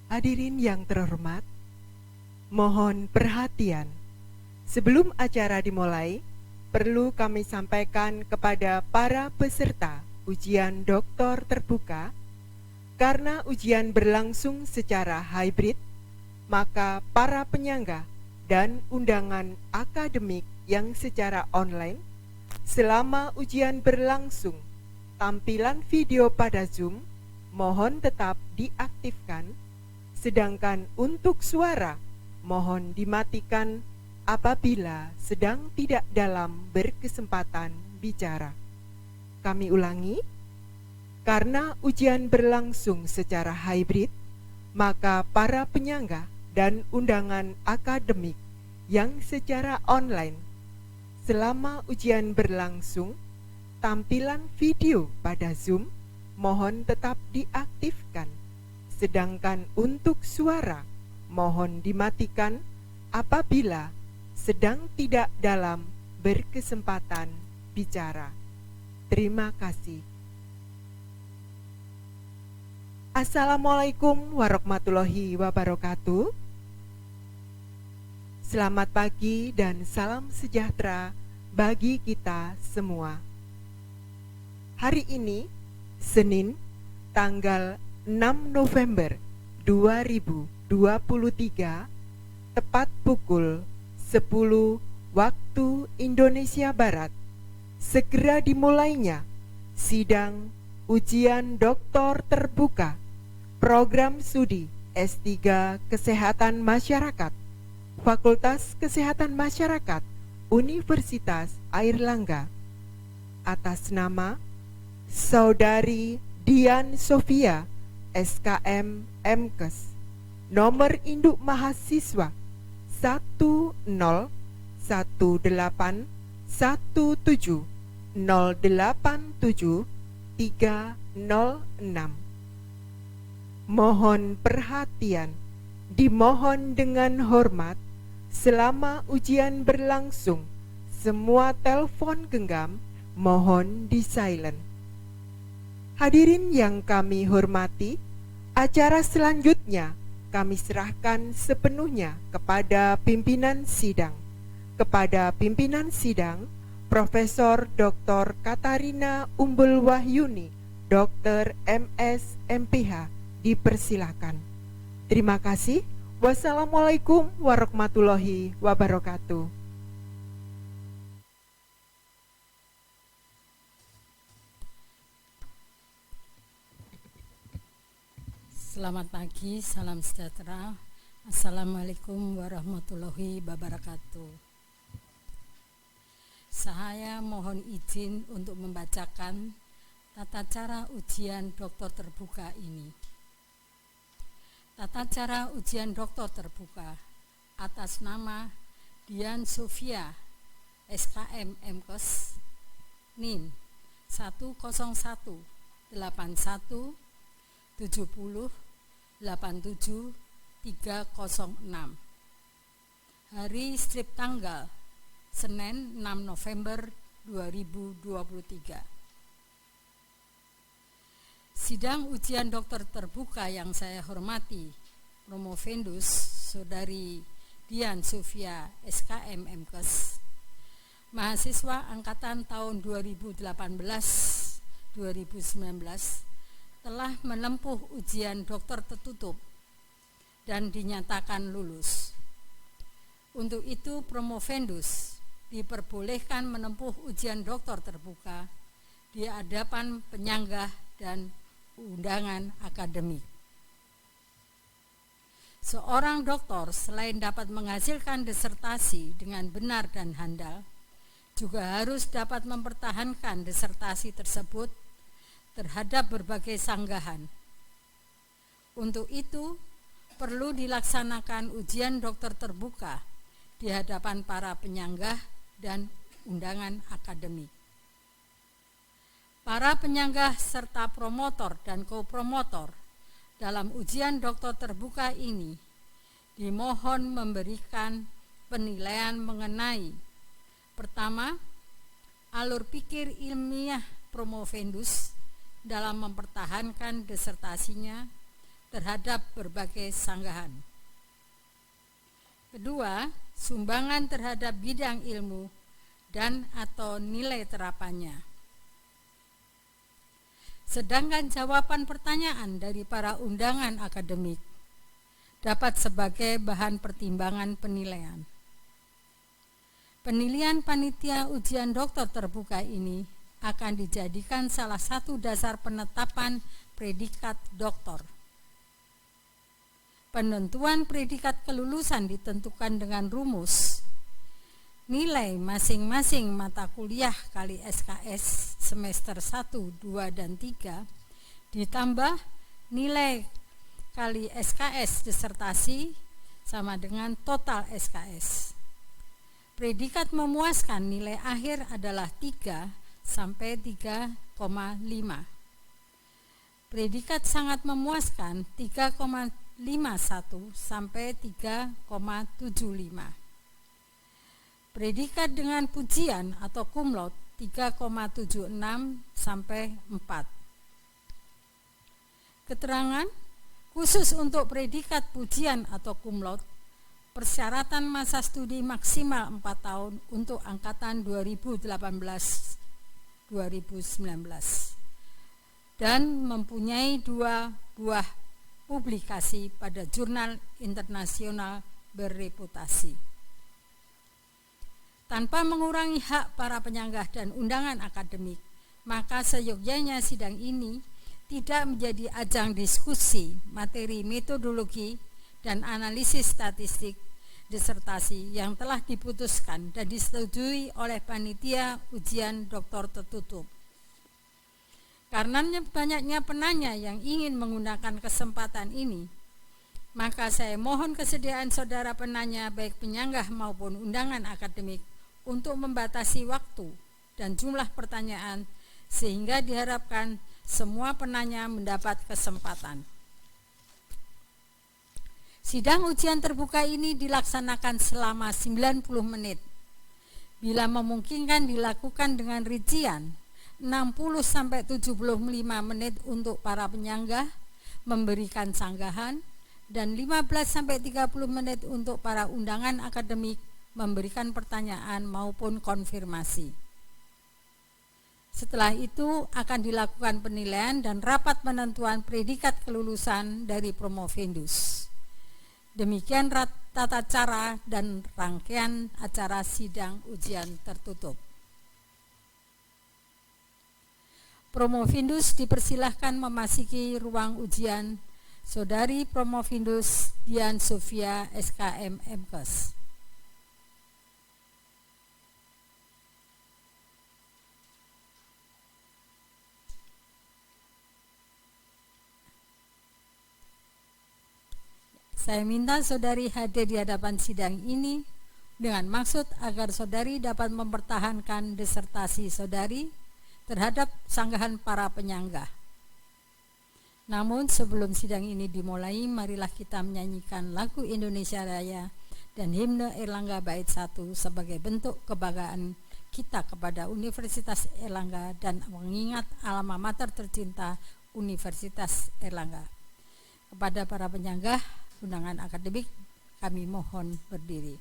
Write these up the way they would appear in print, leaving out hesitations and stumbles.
Hadirin yang terhormat, mohon perhatian. Sebelum acara dimulai, perlu kami sampaikan kepada para peserta ujian doktor terbuka, karena ujian berlangsung secara hybrid, maka para penyangga dan undangan akademik yang secara online, selama ujian berlangsung, tampilan video pada Zoom mohon tetap diaktifkan, sedangkan untuk suara mohon dimatikan apabila sedang tidak dalam berkesempatan bicara. Kami ulangi, karena ujian berlangsung secara hybrid, maka para penyangga dan undangan akademik yang secara online, selama ujian berlangsung, tampilan video pada Zoom mohon tetap diaktifkan, sedangkan untuk suara mohon dimatikan apabila sedang tidak dalam berkesempatan bicara. Terima kasih. Assalamualaikum warahmatullahi wabarakatuh. Selamat pagi dan salam sejahtera bagi kita semua. Hari ini, Senin, tanggal 6 November 2023, tepat pukul 10 waktu Indonesia Barat, segera dimulainya sidang ujian doktor terbuka program studi S3 Kesehatan Masyarakat Fakultas Kesehatan Masyarakat Universitas Airlangga atas nama Saudari Dian Sofia SKM MKes, nomor induk mahasiswa 10117087306. Mohon perhatian, dimohon dengan hormat, selama ujian berlangsung, semua telepon genggam mohon di silent. Hadirin yang kami hormati, acara selanjutnya kami serahkan sepenuhnya kepada pimpinan sidang. Kepada pimpinan sidang, Profesor Dr. Katarina Umbul Wahyuni, Dr. MS MPH, dipersilakan. Terima kasih. Wassalamualaikum warahmatullahi wabarakatuh. Selamat pagi, salam sejahtera. Assalamualaikum warahmatullahi wabarakatuh. Saya mohon izin untuk membacakan tata cara ujian doktor terbuka ini. Tata cara ujian doktor terbuka atas nama Dian Sofia SKM MKes NIM 1018170 87306. Hari strip tanggal Senin 6 November 2023. Sidang ujian dokter terbuka yang saya hormati, Promovendus Saudari Dian Sofia SKM MKes, mahasiswa angkatan tahun 2018-2019, telah menempuh ujian dokter tertutup dan dinyatakan lulus. Untuk itu, Promovendus diperbolehkan menempuh ujian dokter terbuka di hadapan penyanggah dan undangan akademik. Seorang doktor selain dapat menghasilkan disertasi dengan benar dan handal, juga harus dapat mempertahankan disertasi tersebut terhadap berbagai sanggahan. Untuk itu, perlu dilaksanakan ujian dokter terbuka di hadapan para penyanggah dan undangan akademik. Para penyanggah serta promotor dan kopromotor dalam ujian dokter terbuka ini dimohon memberikan penilaian mengenai: pertama, alur pikir ilmiah Promovendus dalam mempertahankan disertasinya terhadap berbagai sanggahan. Kedua, sumbangan terhadap bidang ilmu dan atau nilai terapannya. Sedangkan jawaban pertanyaan dari para undangan akademik dapat sebagai bahan pertimbangan penilaian. Penilaian panitia ujian doktor terbuka ini akan dijadikan salah satu dasar penetapan predikat doktor. Penentuan predikat kelulusan ditentukan dengan rumus nilai masing-masing mata kuliah kali SKS semester 1, 2, dan 3 ditambah nilai kali SKS disertasi sama dengan total SKS. Predikat memuaskan nilai akhir adalah 3 sampai 3,5. Predikat sangat memuaskan 3,51 sampai 3,75. Predikat dengan pujian atau cum laude 3,76 sampai 4. Keterangan khusus untuk predikat pujian atau cum laude, persyaratan masa studi maksimal 4 tahun untuk angkatan 2018-2019 dan mempunyai 2 buah publikasi pada jurnal internasional berreputasi. Tanpa mengurangi hak para penyanggah dan undangan akademik, maka seyogyanya sidang ini tidak menjadi ajang diskusi materi metodologi dan analisis statistik disertasi yang telah diputuskan dan disetujui oleh panitia ujian doktor tertutup. Karena banyaknya penanya yang ingin menggunakan kesempatan ini, maka saya mohon kesediaan saudara penanya baik penyanggah maupun undangan akademik untuk membatasi waktu dan jumlah pertanyaan sehingga diharapkan semua penanya mendapat kesempatan. Sidang ujian terbuka ini dilaksanakan selama 90 menit. Bila memungkinkan dilakukan dengan rincian 60-75 menit untuk para penyanggah memberikan sanggahan dan 15-30 menit untuk para undangan akademik memberikan pertanyaan maupun konfirmasi. Setelah itu akan dilakukan penilaian dan rapat penentuan predikat kelulusan dari Promovendus. Demikian tata cara dan rangkaian acara sidang ujian tertutup. Promovendus dipersilahkan memasuki ruang ujian. Saudari Promovendus Dian Sofia SKM MKes. Saya minta saudari hadir di hadapan sidang ini dengan maksud agar saudari dapat mempertahankan disertasi saudari terhadap sanggahan para penyanggah. Namun sebelum sidang ini dimulai, marilah kita menyanyikan lagu Indonesia Raya dan himne Airlangga Bait 1 sebagai bentuk kebanggaan kita kepada Universitas Airlangga dan mengingat alma mater tercinta Universitas Airlangga. Kepada para penyanggah undangan akademik, kami mohon berdiri.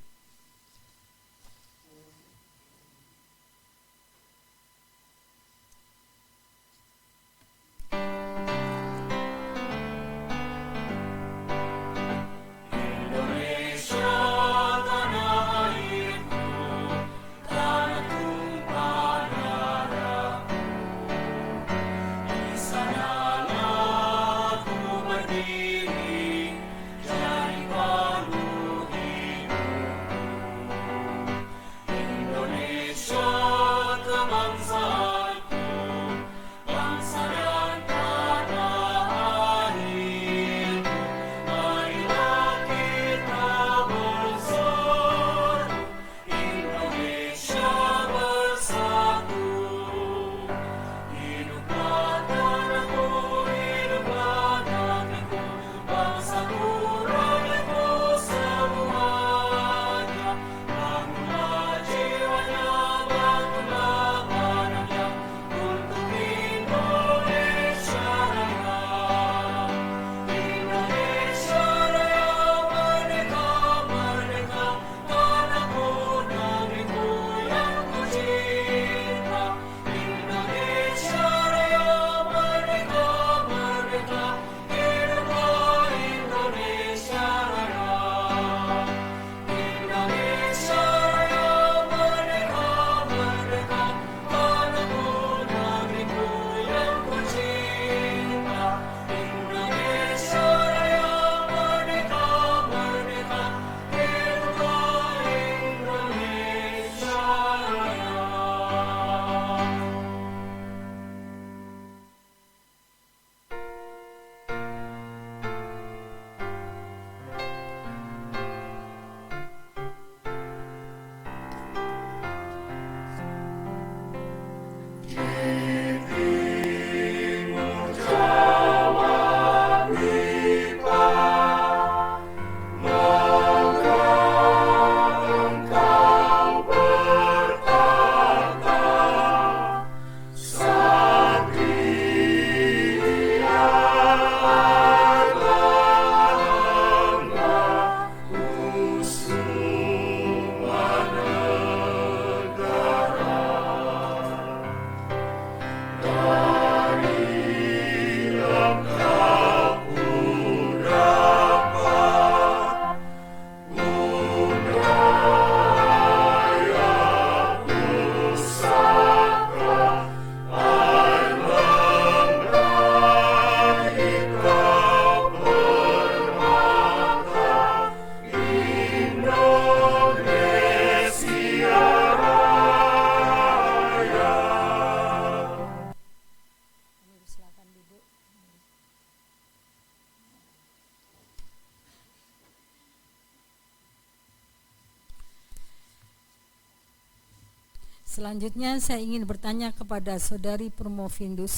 Selanjutnya saya ingin bertanya kepada Saudari Promovindus.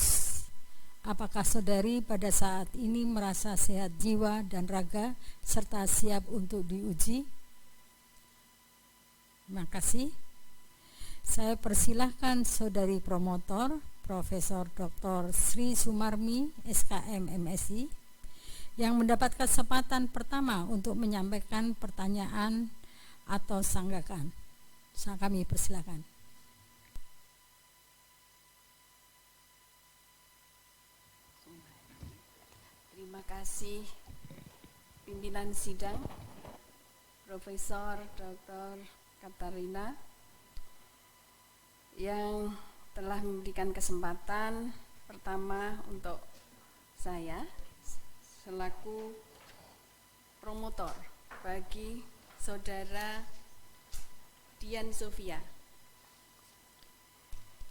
Apakah saudari pada saat ini merasa sehat jiwa dan raga serta siap untuk diuji? Terima kasih. Saya persilahkan Saudari Promotor, Profesor Dr. Sri Sumarmi, SKM MSI, yang mendapat kesempatan pertama untuk menyampaikan pertanyaan atau sanggakan. Kami persilakan. Terima kasih pimpinan sidang, Profesor Dr. Katarina, yang telah memberikan kesempatan pertama untuk saya selaku promotor bagi saudara Dian Sofia.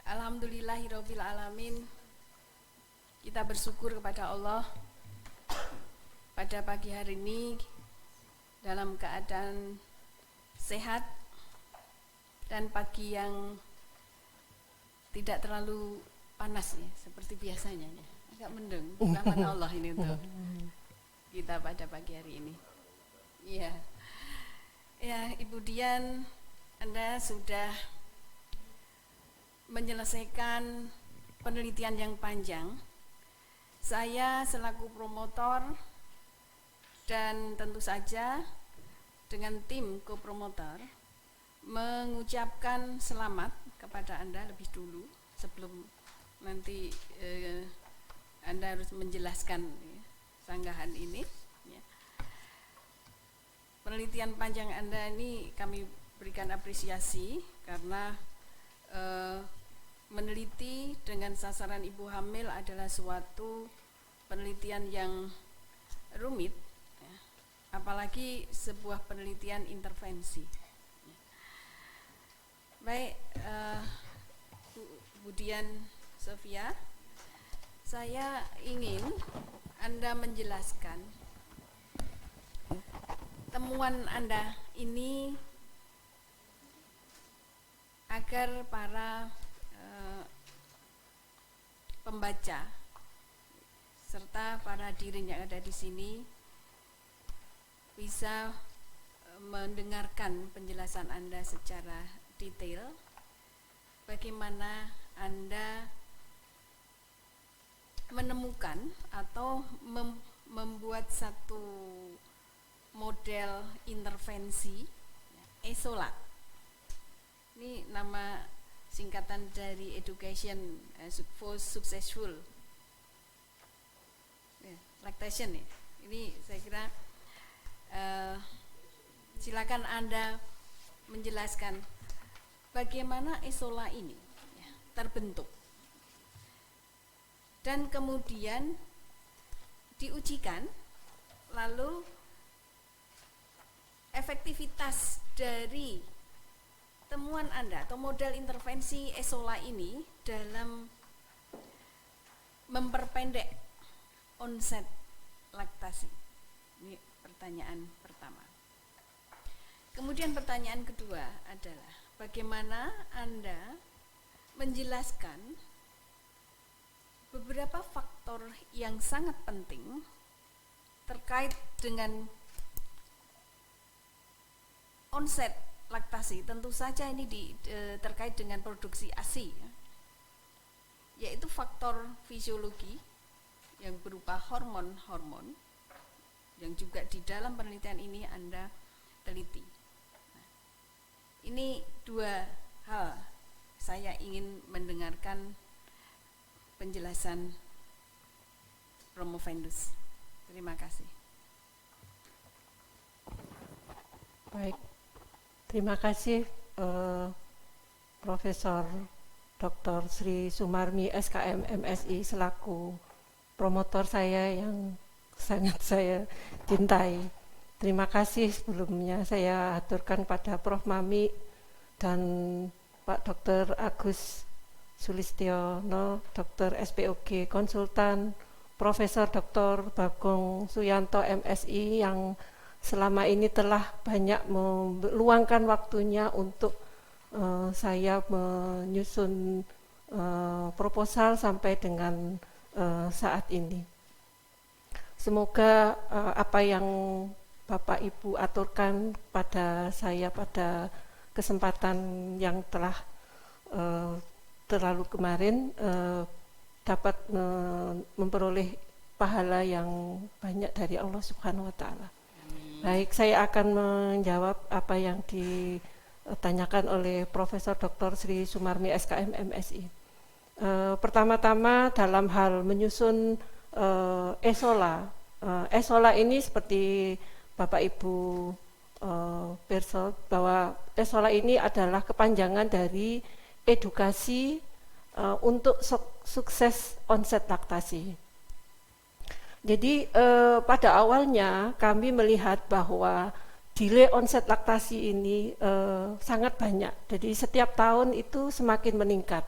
Alhamdulillahirabbil alamin, kita bersyukur kepada Allah pada pagi hari ini dalam keadaan sehat dan pagi yang tidak terlalu panas ya, seperti biasanya ya. Agak mendung, rahmat Allah ini untuk kita pada pagi hari ini. Iya. Ya, Ibu Dian, Anda sudah menyelesaikan penelitian yang panjang. Saya selaku promotor dan tentu saja dengan tim co-promotor mengucapkan selamat kepada Anda lebih dulu sebelum nanti Anda harus menjelaskan sanggahan ini. Ya. Penelitian panjang Anda ini kami berikan apresiasi karena meneliti dengan sasaran ibu hamil adalah suatu penelitian yang rumit, ya. Apalagi sebuah penelitian intervensi. Ya. Baik, Bu Dian Sofia, saya ingin Anda menjelaskan temuan Anda ini agar para pembaca serta para hadirin yang ada di sini bisa mendengarkan penjelasan Anda secara detail, bagaimana Anda menemukan atau membuat satu model intervensi ESOLAT. Ini nama singkatan dari Education for Successful Lactation ya. Ini saya kira silakan Anda menjelaskan bagaimana ESOLA ini ya, terbentuk dan kemudian diujikan, lalu efektivitas dari temuan Anda atau model intervensi ESOLA ini dalam memperpendek onset laktasi. Ini pertanyaan pertama. Kemudian pertanyaan kedua adalah bagaimana Anda menjelaskan beberapa faktor yang sangat penting terkait dengan onset laktasi. Tentu saja ini terkait dengan produksi ASI ya, yaitu faktor fisiologi yang berupa hormon-hormon yang juga di dalam penelitian ini Anda teliti. Nah, ini dua hal saya ingin mendengarkan penjelasan Promovendus. Terima kasih. Baik, terima kasih Profesor Dr. Sri Sumarmi SKM MSI selaku promotor saya yang sangat saya cintai. Terima kasih sebelumnya saya aturkan pada Prof. Mami dan Pak Dr. Agus Sulistiono, Dr. SPOG Konsultan, Profesor Dr. Bagong Suyanto MSI yang selama ini telah banyak meluangkan waktunya untuk saya menyusun proposal sampai dengan saat ini. Semoga apa yang Bapak Ibu aturkan pada saya pada kesempatan yang telah terlalu kemarin dapat memperoleh pahala yang banyak dari Allah Subhanahu wa Ta'ala. Baik, saya akan menjawab apa yang ditanyakan oleh Profesor Dr. Sri Sumarmi SKM MSI. Pertama-tama dalam hal menyusun ESOLA. ESOLA ini seperti Bapak Ibu Persel bahwa ESOLA ini adalah kepanjangan dari edukasi untuk sukses onset laktasi. Jadi pada awalnya kami melihat bahwa delay onset laktasi ini sangat banyak. Jadi setiap tahun itu semakin meningkat.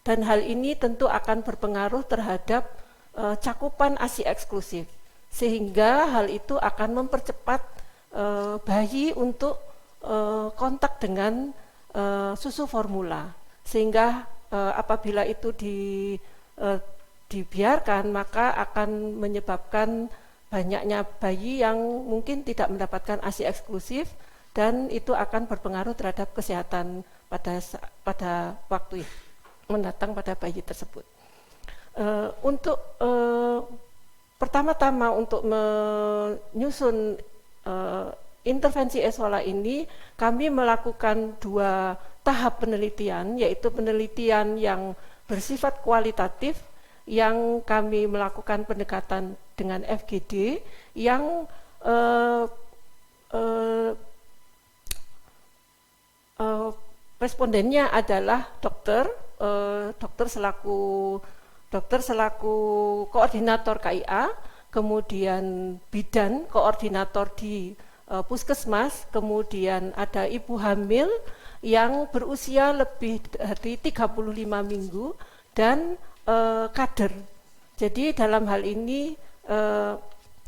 Dan hal ini tentu akan berpengaruh terhadap cakupan ASI eksklusif. Sehingga hal itu akan mempercepat bayi untuk kontak dengan susu formula. Sehingga apabila itu dibiarkan, maka akan menyebabkan banyaknya bayi yang mungkin tidak mendapatkan ASI eksklusif, dan itu akan berpengaruh terhadap kesehatan pada waktu mendatang pada bayi tersebut. Untuk pertama-tama untuk menyusun intervensi ESOLA ini, kami melakukan 2 tahap penelitian, yaitu penelitian yang bersifat kualitatif, yang kami melakukan pendekatan dengan FGD, yang respondennya adalah dokter selaku koordinator KIA, kemudian bidan koordinator di puskesmas, kemudian ada ibu hamil yang berusia lebih dari 35 minggu, dan kader. Jadi dalam hal ini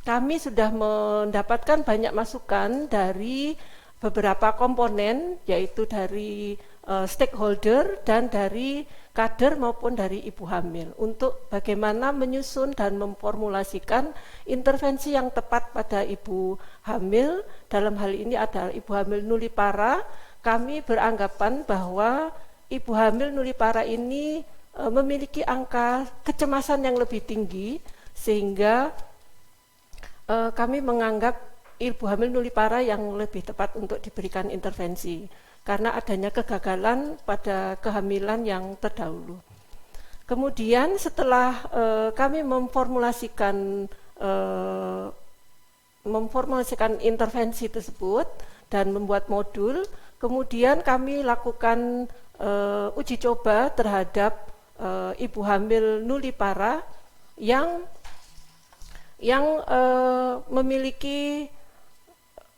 kami sudah mendapatkan banyak masukan dari beberapa komponen, yaitu dari stakeholder dan dari kader maupun dari ibu hamil, untuk bagaimana menyusun dan memformulasikan intervensi yang tepat pada ibu hamil. Dalam hal ini adalah ibu hamil nulipara. Kami beranggapan bahwa ibu hamil nulipara ini memiliki angka kecemasan yang lebih tinggi, sehingga kami menganggap ibu hamil nulipara yang lebih tepat untuk diberikan intervensi karena adanya kegagalan pada kehamilan yang terdahulu. Kemudian setelah kami memformulasikan intervensi tersebut dan membuat modul, kemudian kami lakukan uji coba terhadap ibu hamil nulipara yang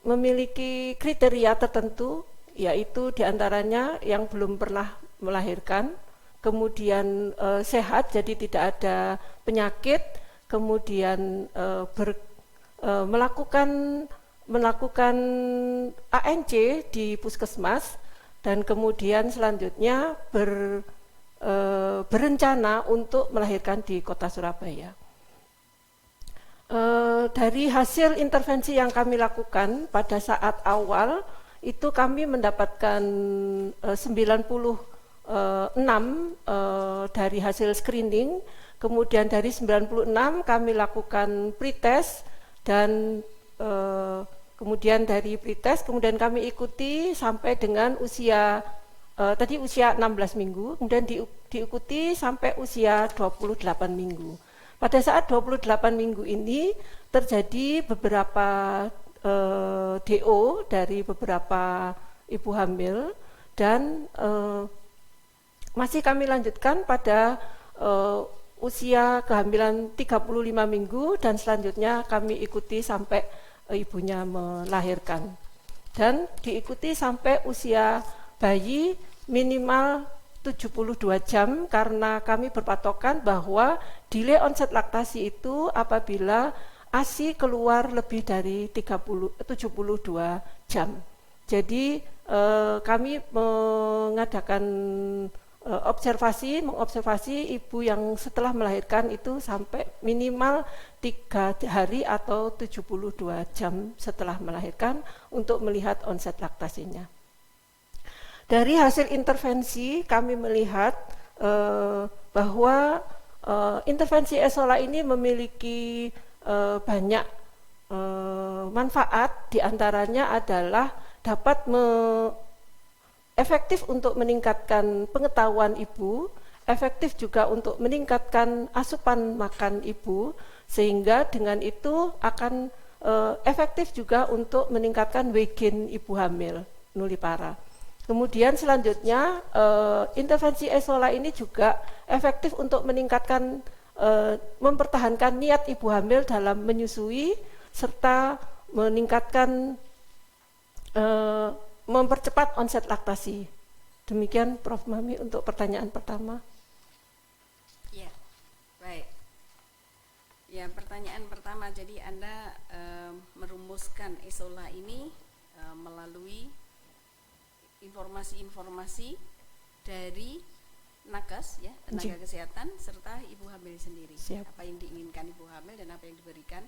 memiliki kriteria tertentu, yaitu diantaranya yang belum pernah melahirkan, kemudian sehat jadi tidak ada penyakit, kemudian melakukan ANC di puskesmas, dan kemudian selanjutnya berencana untuk melahirkan di kota Surabaya. Dari hasil intervensi yang kami lakukan pada saat awal itu kami mendapatkan 96 dari hasil screening, kemudian dari 96 kami lakukan pretest, dan kemudian dari pretest kemudian kami ikuti sampai dengan usia tadi usia 16 minggu, kemudian diikuti sampai usia 28 minggu. Pada saat 28 minggu ini terjadi beberapa DO dari beberapa ibu hamil, dan masih kami lanjutkan pada usia kehamilan 35 minggu, dan selanjutnya kami ikuti sampai ibunya melahirkan, dan diikuti sampai usia bayi minimal 72 jam, karena kami berpatokan bahwa delay onset laktasi itu apabila ASI keluar lebih dari 72 jam. Jadi kami mengadakan mengobservasi ibu yang setelah melahirkan itu sampai minimal 3 hari atau 72 jam setelah melahirkan untuk melihat onset laktasinya. Dari hasil intervensi kami melihat bahwa intervensi Esola ini memiliki banyak manfaat, diantaranya adalah dapat efektif untuk meningkatkan pengetahuan ibu, efektif juga untuk meningkatkan asupan makan ibu, sehingga dengan itu akan efektif juga untuk meningkatkan weight gain ibu hamil nulipara. Kemudian selanjutnya intervensi Esola ini juga efektif untuk meningkatkan mempertahankan niat ibu hamil dalam menyusui serta meningkatkan mempercepat onset laktasi. Demikian Prof. Mami untuk pertanyaan pertama. Ya, baik. Ya, pertanyaan pertama, jadi Anda merumuskan Esola ini melalui informasi-informasi dari nakes, ya, tenaga kesehatan serta ibu hamil sendiri. Siap. Apa yang diinginkan ibu hamil dan apa yang diberikan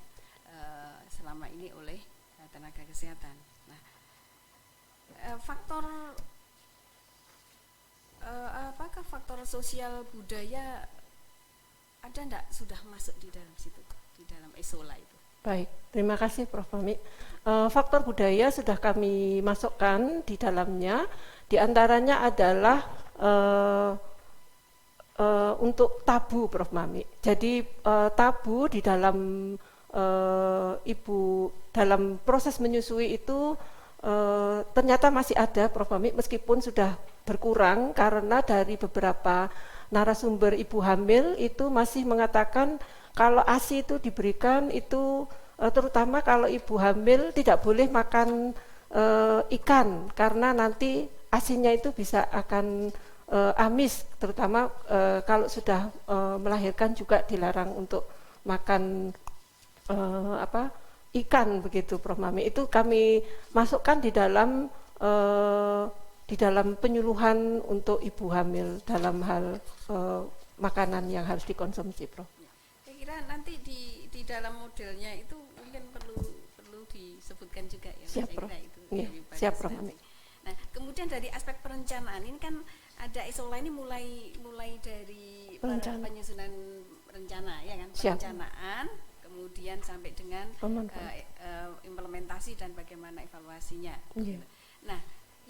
selama ini oleh tenaga kesehatan. Nah, apakah faktor sosial budaya ada enggak sudah masuk di dalam situ, di dalam Esola itu? Baik, terima kasih Prof. Mami. Faktor budaya sudah kami masukkan di dalamnya, di antaranya adalah untuk tabu Prof. Mami. Jadi tabu di dalam ibu dalam proses menyusui itu ternyata masih ada Prof. Mami, meskipun sudah berkurang karena dari beberapa narasumber ibu hamil itu masih mengatakan kalau ASI itu diberikan itu terutama kalau ibu hamil tidak boleh makan ikan karena nanti ASINya itu bisa akan amis, terutama kalau sudah melahirkan juga dilarang untuk makan ikan begitu Prof. Mami. Itu kami masukkan di dalam penyuluhan untuk ibu hamil dalam hal makanan yang harus dikonsumsi Prof. Saya kira nanti di dalam modelnya itu mungkin perlu disebutkan juga ya. Siap Prof. Itu Ya, siap Prof. Mami. Nah, kemudian dari aspek perencanaan ini kan ada Esola ini mulai dari penyusunan rencana ya kan, siap. Perencanaan kemudian sampai dengan implementasi dan bagaimana evaluasinya. Yeah. Nah,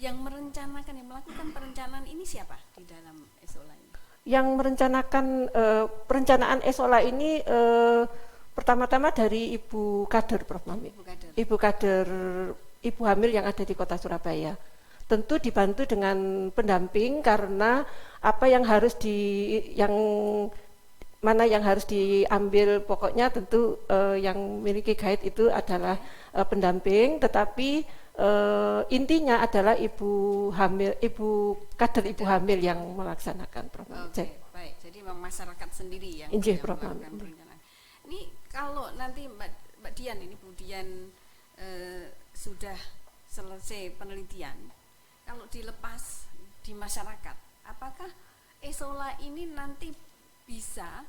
yang melakukan perencanaan ini siapa di dalam Esola ini? Yang merencanakan perencanaan Esola ini pertama-tama dari ibu kader Prof. Mami. Ibu kader ibu hamil yang ada di Kota Surabaya. Tentu dibantu dengan pendamping karena apa yang harus mana yang harus diambil, pokoknya tentu yang memiliki guide itu adalah pendamping, tetapi intinya adalah ibu kader ibu hamil yang melaksanakan program. Oke, baik. Jadi memang masyarakat sendiri yang melakukan perencanaan. Ini kalau nanti Mbak Dian ini kemudian sudah selesai penelitian, kalau dilepas di masyarakat, apakah Esola ini nanti bisa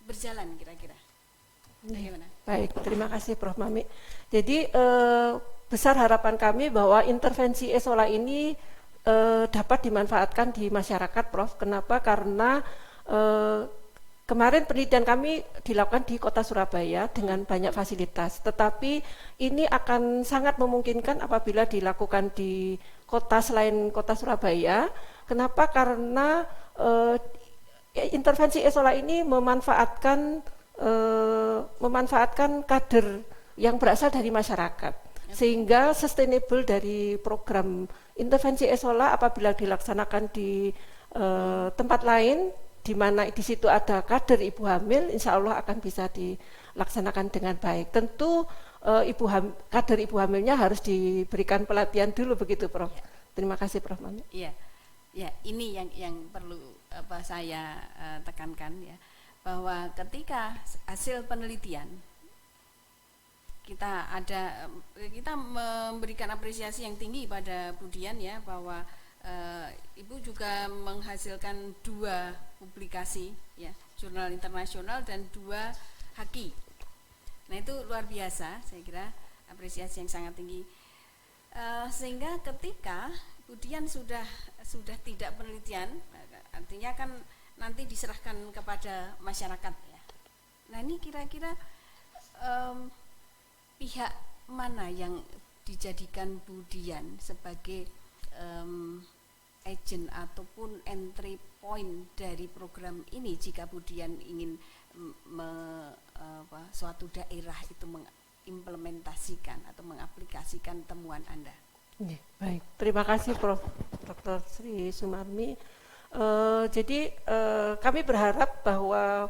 berjalan kira-kira? Bagaimana? Baik, terima kasih Prof. Mami. Jadi besar harapan kami bahwa intervensi Esola ini dapat dimanfaatkan di masyarakat Prof. Kenapa? Karena kemarin penelitian kami dilakukan di Kota Surabaya dengan banyak fasilitas, tetapi ini akan sangat memungkinkan apabila dilakukan di kota selain Kota Surabaya. Kenapa? Karena intervensi Esola ini memanfaatkan kader yang berasal dari masyarakat, sehingga sustainable dari program intervensi Esola apabila dilaksanakan di tempat lain di mana di situ ada kader ibu hamil, insya Allah akan bisa dilaksanakan dengan baik. Tentu kader ibu hamilnya harus diberikan pelatihan dulu begitu Prof. Ya. Terima kasih Prof. Mami. Iya, ya ini yang perlu saya tekankan ya, bahwa ketika hasil penelitian kita memberikan apresiasi yang tinggi pada Bu Dian ya, bahwa Ibu juga menghasilkan 2 publikasi ya, jurnal internasional dan 2 haki. Nah itu luar biasa, saya kira apresiasi yang sangat tinggi. Sehingga ketika Bu Dian sudah tidak penelitian, artinya kan nanti diserahkan kepada masyarakat ya. Nah ini kira-kira pihak mana yang dijadikan Bu Dian sebagai agent ataupun entry point dari program ini jika Bu Dian ingin suatu daerah itu mengimplementasikan atau mengaplikasikan temuan Anda? Baik, terima kasih Prof. Dr. Sri Sumarmi. Jadi kami berharap bahwa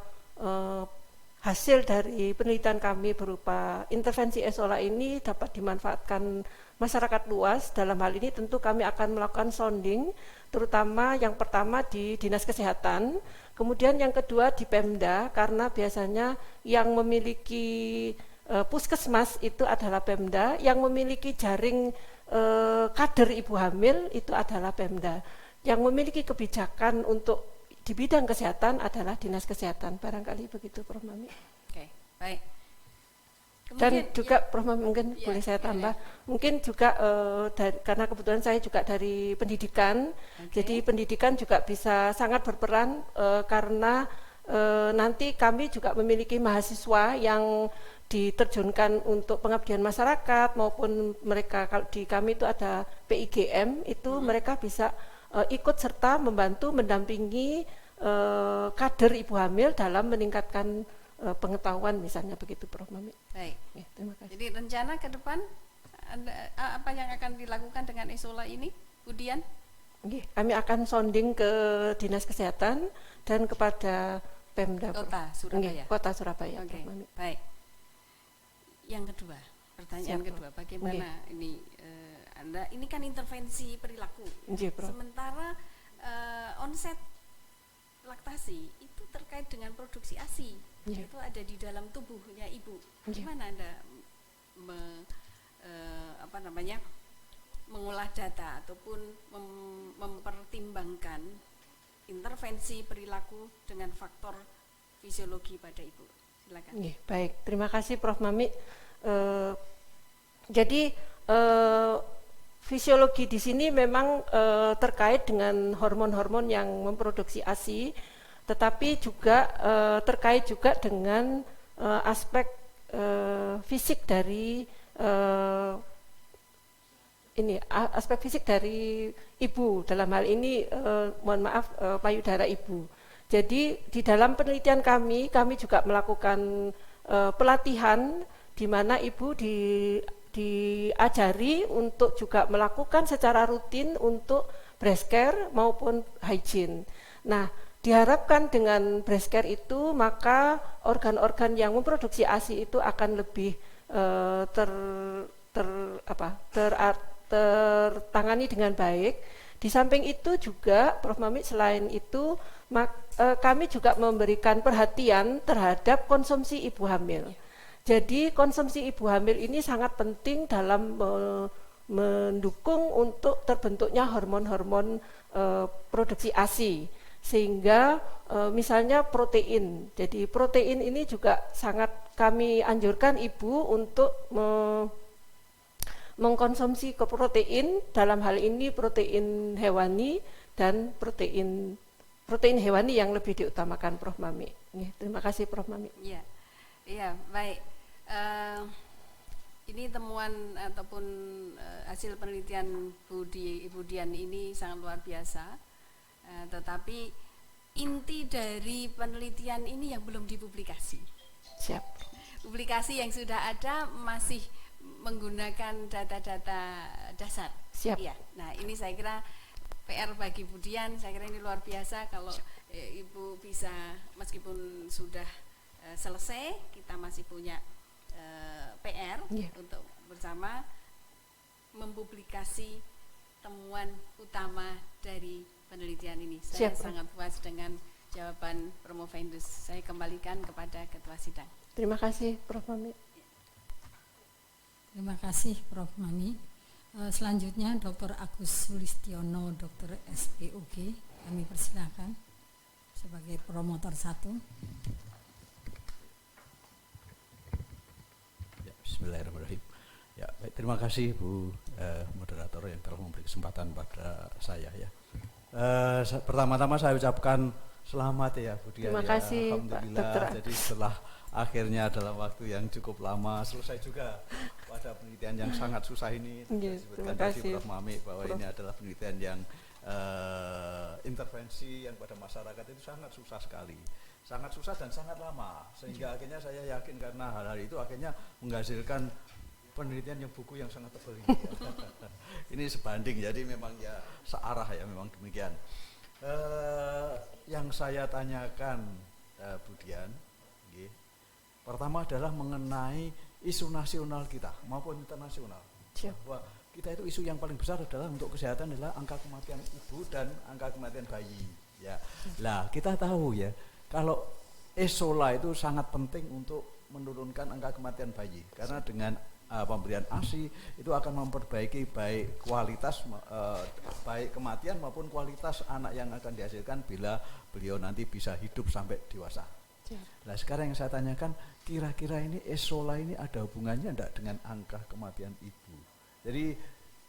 hasil dari penelitian kami berupa intervensi Esola ini dapat dimanfaatkan masyarakat luas. Dalam hal ini tentu kami akan melakukan sounding, terutama yang pertama di Dinas Kesehatan, kemudian yang kedua di Pemda, karena biasanya yang memiliki puskesmas itu adalah Pemda, yang memiliki jaring kader ibu hamil itu adalah Pemda, yang memiliki kebijakan untuk di bidang kesehatan adalah Dinas Kesehatan. Barangkali begitu Prof. Mami. Oke, baik. Dan juga Prof. Mami mungkin boleh saya tambah, mungkin juga karena kebetulan saya juga dari pendidikan, jadi pendidikan juga bisa sangat berperan karena nanti kami juga memiliki mahasiswa yang diterjunkan untuk pengabdian masyarakat, maupun mereka kalau di kami itu ada PIGM, itu mereka bisa ikut serta membantu mendampingi kader ibu hamil dalam meningkatkan pengetahuan misalnya begitu Prof. Mami. Baik. Ya, terima kasih. Jadi rencana ke depan apa yang akan dilakukan dengan Esola ini, Bu Dian? Kami akan sounding ke Dinas Kesehatan dan kepada Pemda Kota Surabaya. Kota Surabaya. Oke. Prof. Mami. Baik. Yang kedua, pertanyaan kedua, bagaimana ini Anda ini kan intervensi perilaku. Sementara onset laktasi itu terkait dengan produksi ASI, itu ada di dalam tubuhnya ibu. Bagaimana Anda mengolah data ataupun mempertimbangkan intervensi perilaku dengan faktor fisiologi pada ibu? Silakan. Baik, terima kasih Prof. Mami. Jadi fisiologi di sini memang terkait dengan hormon-hormon yang memproduksi ASI, tetapi juga terkait juga dengan aspek fisik dari aspek fisik dari ibu, dalam hal ini mohon maaf payudara ibu. Jadi di dalam penelitian kami juga melakukan pelatihan di mana ibu diajari untuk juga melakukan secara rutin untuk breast care maupun hygiene. Nah, diharapkan dengan breast care itu maka organ-organ yang memproduksi ASI itu akan lebih tertangani dengan baik. Di samping itu juga Prof. Mami, selain itu kami juga memberikan perhatian terhadap konsumsi ibu hamil. Jadi konsumsi ibu hamil ini sangat penting dalam mendukung untuk terbentuknya hormon-hormon produksi ASI, sehingga misalnya protein. Jadi protein ini juga sangat kami anjurkan ibu untuk mengkonsumsi protein, dalam hal ini protein hewani dan protein hewani yang lebih diutamakan Prof. Mami. Terima kasih Prof. Mami. Iya, baik. Ini temuan ataupun hasil penelitian Ibu Dian ini sangat luar biasa, tetapi inti dari penelitian ini yang belum dipublikasi. Siap. Publikasi yang sudah ada masih menggunakan data-data dasar. Siap. Ya, nah ini saya kira PR bagi Bu Dian, saya kira ini luar biasa kalau Ibu bisa, meskipun sudah selesai, kita masih punya PR untuk bersama mempublikasi temuan utama dari penelitian ini. Saya sangat puas dengan jawaban Promovendus. Saya kembalikan kepada Ketua Sidang. Terima kasih Prof. Mami. Terima kasih Prof. Mami. Selanjutnya Dr. Agus Sulistiono, Dr. SPOG, kami persilakan sebagai promotor 1. Ya, bismillahirrahmanirrahim. Ya, baik, terima kasih Bu moderator yang telah memberi kesempatan pada saya ya. Pertama-tama saya ucapkan selamat ya Bu Dian. Terima ya. kasih Alhamdulillah. Pak Dr. Jadi setelah akhirnya dalam waktu yang cukup lama selesai juga pada penelitian yang sangat susah ini. Yes, Disebutkan terima tadi kasih, Prof. Mami bahwa Prof. ini adalah penelitian yang intervensi yang pada masyarakat itu sangat susah sekali. Sangat susah dan sangat lama. Sehingga akhirnya saya yakin karena hal-hal itu akhirnya menghasilkan penelitian yang buku yang sangat tebal ini. Ini sebanding, jadi memang ya searah ya, memang demikian. Yang saya tanyakan Bu Dian, pertama adalah mengenai isu nasional kita maupun internasional. Bahwa kita itu isu yang paling besar adalah untuk kesehatan adalah angka kematian ibu dan angka kematian bayi. Ya, lah kita tahu ya kalau ESOLA itu sangat penting untuk menurunkan angka kematian bayi karena dengan pemberian ASI itu akan memperbaiki baik kualitas baik kematian maupun kualitas anak yang akan dihasilkan bila beliau nanti bisa hidup sampai dewasa. Nah sekarang yang saya tanyakan, kira-kira ini ESOLA ini ada hubungannya enggak dengan angka kematian ibu? Jadi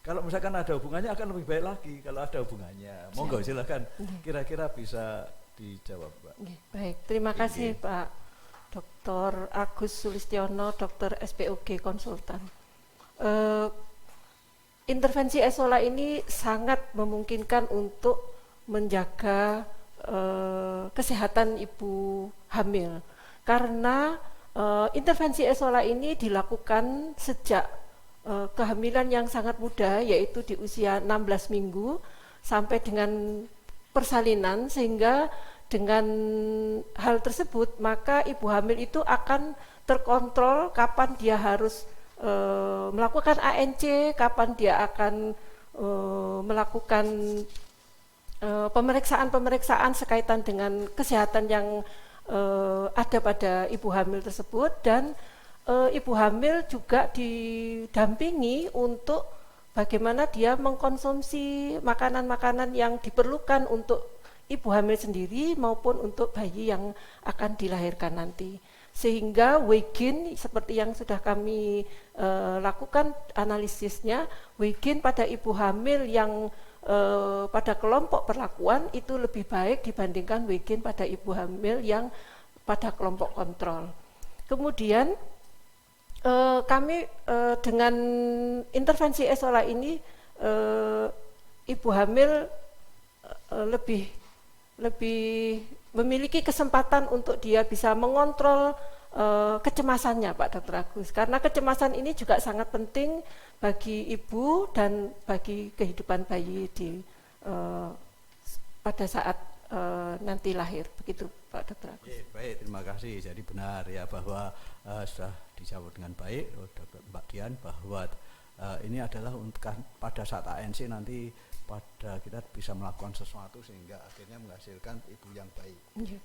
kalau misalkan ada hubungannya akan lebih baik lagi kalau ada hubungannya. Monggo silakan, kira-kira bisa dijawab Pak. Baik, terima kasih Pak Dr. Agus Sulistiono, Dr. SPOG Konsultan. Intervensi ESOLA ini sangat memungkinkan untuk menjaga kesehatan ibu hamil karena intervensi ESOLA ini dilakukan sejak kehamilan yang sangat muda, yaitu di usia 16 minggu sampai dengan persalinan, sehingga dengan hal tersebut maka ibu hamil itu akan terkontrol kapan dia harus melakukan ANC, kapan dia akan melakukan pemeriksaan-pemeriksaan sekaitan dengan kesehatan yang ada pada ibu hamil tersebut, dan ibu hamil juga didampingi untuk bagaimana dia mengkonsumsi makanan-makanan yang diperlukan untuk ibu hamil sendiri maupun untuk bayi yang akan dilahirkan nanti. Sehingga weight gain seperti yang sudah kami lakukan analisisnya, weight gain pada ibu hamil yang pada kelompok perlakuan itu lebih baik dibandingkan weight gain pada ibu hamil yang pada kelompok kontrol. Kemudian kami dengan intervensi ESOLA ini ibu hamil lebih memiliki kesempatan untuk dia bisa mengontrol kecemasannya Pak Dr. Agus, karena kecemasan ini juga sangat penting bagi ibu dan bagi kehidupan bayi pada saat nanti lahir. Begitu Pak Dr. Agus. Baik, terima kasih. Jadi benar ya bahwa sudah dijawab dengan baik Dr. Mbak Dian bahwa ini adalah untuk pada saat ANC nanti pada kita bisa melakukan sesuatu sehingga akhirnya menghasilkan ibu yang baik.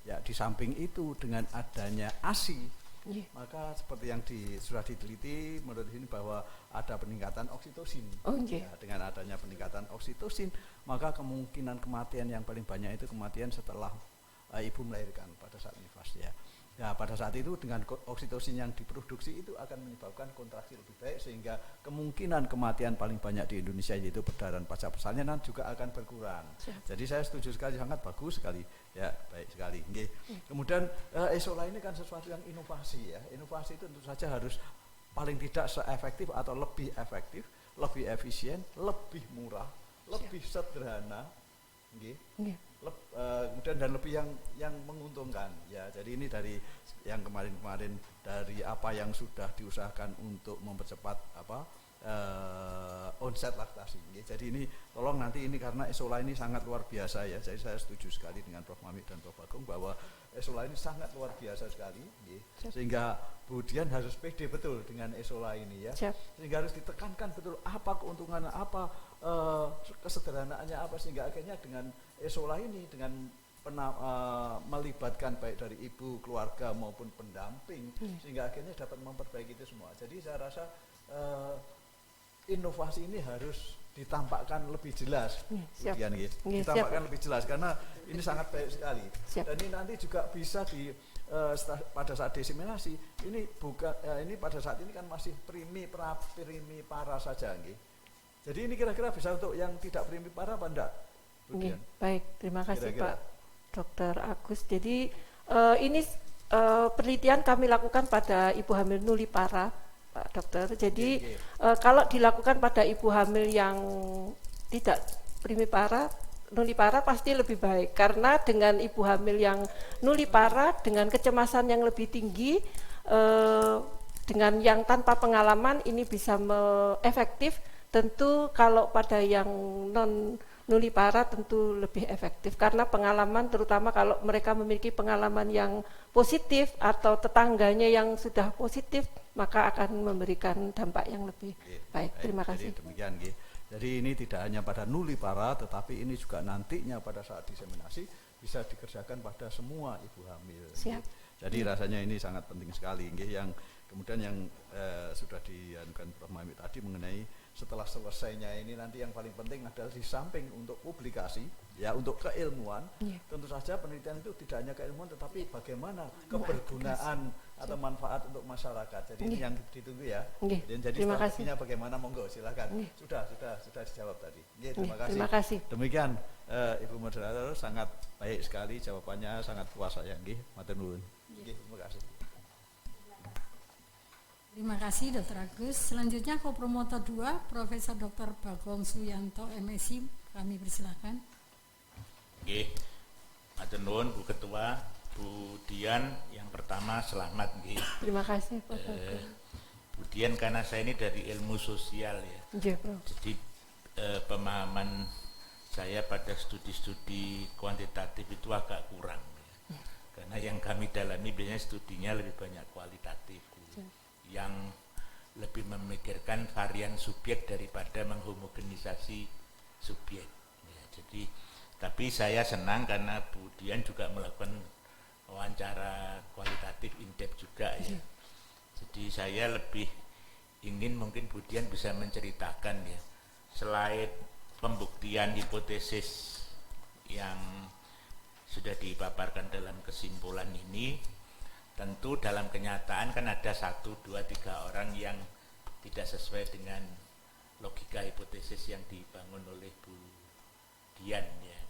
Ya, di samping itu dengan adanya ASI, maka seperti yang sudah diteliti menurut ini bahwa ada peningkatan oksitosin. Ya, dengan adanya peningkatan oksitosin, maka kemungkinan kematian yang paling banyak itu kematian setelah ibu melahirkan pada saat nifas ya. Ya, pada saat itu dengan oksitosin yang diproduksi itu akan menyebabkan kontraksi lebih baik sehingga kemungkinan kematian paling banyak di Indonesia yaitu perdarahan pasca persalinan juga akan berkurang. Jadi saya setuju sekali, sangat bagus sekali. Ya, baik sekali. Oke. Kemudian ESOLA ini kan sesuatu yang inovasi ya. Inovasi itu tentu saja harus paling tidak seefektif atau lebih efektif, lebih efisien, lebih murah, lebih sederhana. Kemudian dan lebih yang menguntungkan ya. Jadi ini dari yang kemarin-kemarin dari apa yang sudah diusahakan untuk mempercepat onset laktasi. Jadi ini tolong nanti ini karena ESOLA ini sangat luar biasa ya. Jadi saya setuju sekali dengan Prof. Mami dan Prof. Agung bahwa ESOLA ini sangat luar biasa sekali. Sehingga Bu Dian harus pede betul dengan ESOLA ini ya. Sehingga harus ditekankan betul apa keuntungannya, apa kesederhanaannya apa, sehingga akhirnya dengan ESOLA ini dengan melibatkan baik dari ibu, keluarga maupun pendamping sehingga akhirnya dapat memperbaiki itu semua. Jadi saya rasa inovasi ini harus ditampakkan lebih jelas, siap. kemudian gitu. Nggih, Ditampakkan siap. lebih jelas karena ini sangat baik sekali. Siap. Dan ini nanti juga bisa pada saat diseminasi ini bukan ini pada saat ini kan masih primipara saja, nggih. Jadi ini kira-kira bisa untuk yang tidak primipara apa enggak? Nggih, baik, terima kasih Kira-kira. Pak Dr. Agus. Jadi ini penelitian kami lakukan pada ibu hamil nulipara, Pak Dokter. Jadi kalau dilakukan pada ibu hamil yang tidak primipara, nulipara pasti lebih baik, karena dengan ibu hamil yang nulipara dengan kecemasan yang lebih tinggi, dengan yang tanpa pengalaman ini bisa efektif. Tentu kalau pada yang non nulipara tentu lebih efektif, karena pengalaman, terutama kalau mereka memiliki pengalaman yang positif atau tetangganya yang sudah positif, maka akan memberikan dampak yang lebih baik. Terima kasih. Jadi demikian, nggih. Jadi ini tidak hanya pada nulipara, tetapi ini juga nantinya pada saat diseminasi bisa dikerjakan pada semua ibu hamil. Siap. Jadi rasanya ini sangat penting sekali, nggih. Yang kemudian yang sudah dianukan Prof. Mahmud tadi mengenai setelah selesainya ini nanti yang paling penting adalah di samping untuk publikasi, ya, untuk keilmuan, tentu saja penelitian itu tidak hanya keilmuan tetapi bagaimana kebergunaan atau manfaat untuk masyarakat. Jadi ini yang ditunggu ya. Dan jadi strateginya bagaimana, monggo silakan. Sudah dijawab tadi. Terima kasih. Terima kasih. Demikian Ibu Moderator, sangat baik sekali jawabannya, sangat puas saya, nggih. Matur nuwun. Nggih, terima kasih. Terima kasih Dr. Agus. Selanjutnya Kopromotor 2, Profesor Dr. Bagong Suyanto, MSI, kami persilakan. Oke, matur nuwun Bu Ketua, Bu Dian. Yang pertama selamat, nggih. Terima kasih Pak Bagong. Bu Dian, karena saya ini dari ilmu sosial ya. Nggih, Prof. Jadi pemahaman saya pada studi-studi kuantitatif itu agak kurang. Ya. Karena yang kami dalami biasanya studinya lebih banyak kualitatif, yang lebih memikirkan varian subjek daripada menghomogenisasi subjek. Ya, jadi, tapi saya senang karena Bu Dian juga melakukan wawancara kualitatif in-depth juga ya. Jadi saya lebih ingin mungkin Bu Dian bisa menceritakan ya, selain pembuktian hipotesis yang sudah dipaparkan dalam kesimpulan ini, tentu dalam kenyataan kan ada 1, 2, 3 orang yang tidak sesuai dengan logika hipotesis yang dibangun oleh Bu Dian ya.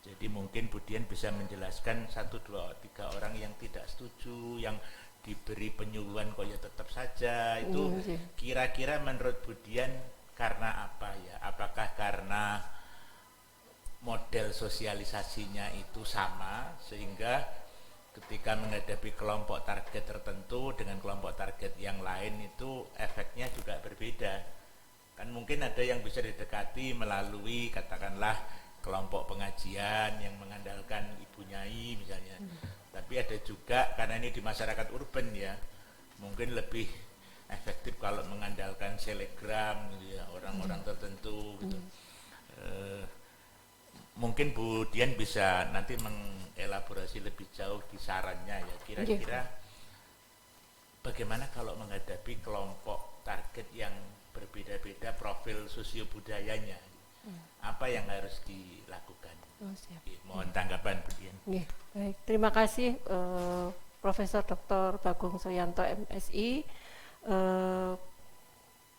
Jadi mungkin Bu Dian bisa menjelaskan 1, 2, 3 orang yang tidak setuju, yang diberi penyuluhan kok ya tetap saja, itu kira-kira menurut Bu Dian karena apa ya? Apakah karena model sosialisasinya itu sama sehingga ketika menghadapi kelompok target tertentu dengan kelompok target yang lain itu efeknya juga berbeda. Kan mungkin ada yang bisa didekati melalui katakanlah kelompok pengajian yang mengandalkan ibu nyai misalnya. Tapi ada juga karena ini di masyarakat urban ya, mungkin lebih efektif kalau mengandalkan selegram gitu ya, orang-orang tertentu gitu. Mungkin Bu Dian bisa nanti mengelaborasi lebih jauh di sarannya ya, kira-kira bagaimana kalau menghadapi kelompok target yang berbeda-beda profil sosiobudayanya, apa yang harus dilakukan? Mohon tanggapan Bu Dian. Baik, terima kasih Profesor Dr. Bagong Suyanto, MSI.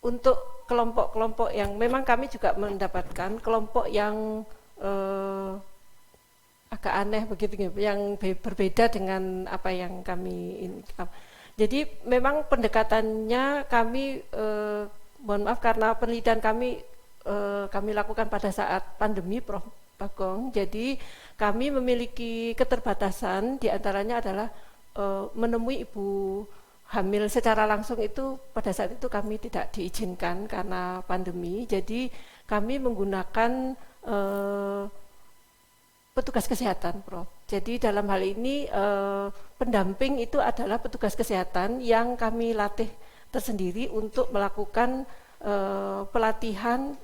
Untuk kelompok-kelompok yang memang kami juga mendapatkan kelompok yang agak aneh begitu, yang berbeda dengan apa yang kami ini. Jadi memang pendekatannya kami, mohon maaf karena penelitian kami lakukan pada saat pandemi, Prof. Bagong. Jadi kami memiliki keterbatasan, diantaranya adalah menemui ibu hamil secara langsung itu pada saat itu kami tidak diizinkan karena pandemi. Jadi kami menggunakan petugas kesehatan, Prof. Jadi dalam hal ini pendamping itu adalah petugas kesehatan yang kami latih tersendiri untuk melakukan pelatihan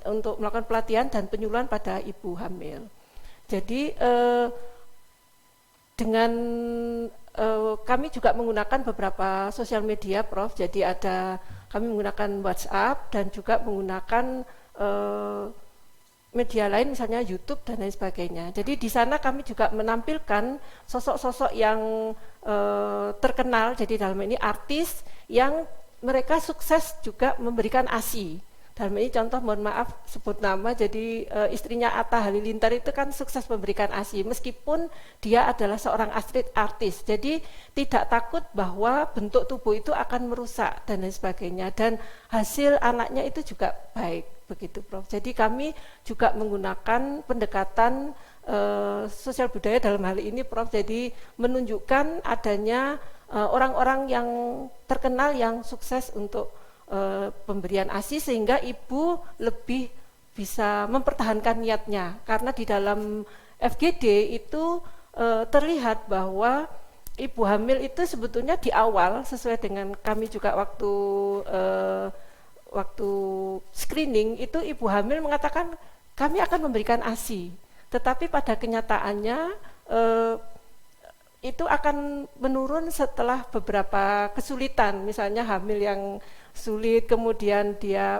dan penyuluhan pada ibu hamil. Jadi kami juga menggunakan beberapa sosial media, Prof. Jadi ada kami menggunakan WhatsApp dan juga menggunakan media lain misalnya YouTube dan lain sebagainya. Jadi di sana kami juga menampilkan sosok-sosok yang terkenal, jadi dalam ini artis yang mereka sukses juga memberikan ASI. Dalam ini contoh, mohon maaf sebut nama, jadi istrinya Atta Halilintar itu kan sukses memberikan ASI meskipun dia adalah seorang atlet artis. Jadi tidak takut bahwa bentuk tubuh itu akan merusak dan lain sebagainya, dan hasil anaknya itu juga baik, begitu Prof. Jadi kami juga menggunakan pendekatan sosial budaya dalam hal ini Prof. Jadi menunjukkan adanya orang-orang yang terkenal yang sukses untuk pemberian ASI sehingga ibu lebih bisa mempertahankan niatnya, karena di dalam FGD itu terlihat bahwa ibu hamil itu sebetulnya di awal sesuai dengan kami juga waktu screening itu ibu hamil mengatakan kami akan memberikan ASI, tetapi pada kenyataannya itu akan menurun setelah beberapa kesulitan, misalnya hamil yang sulit, kemudian dia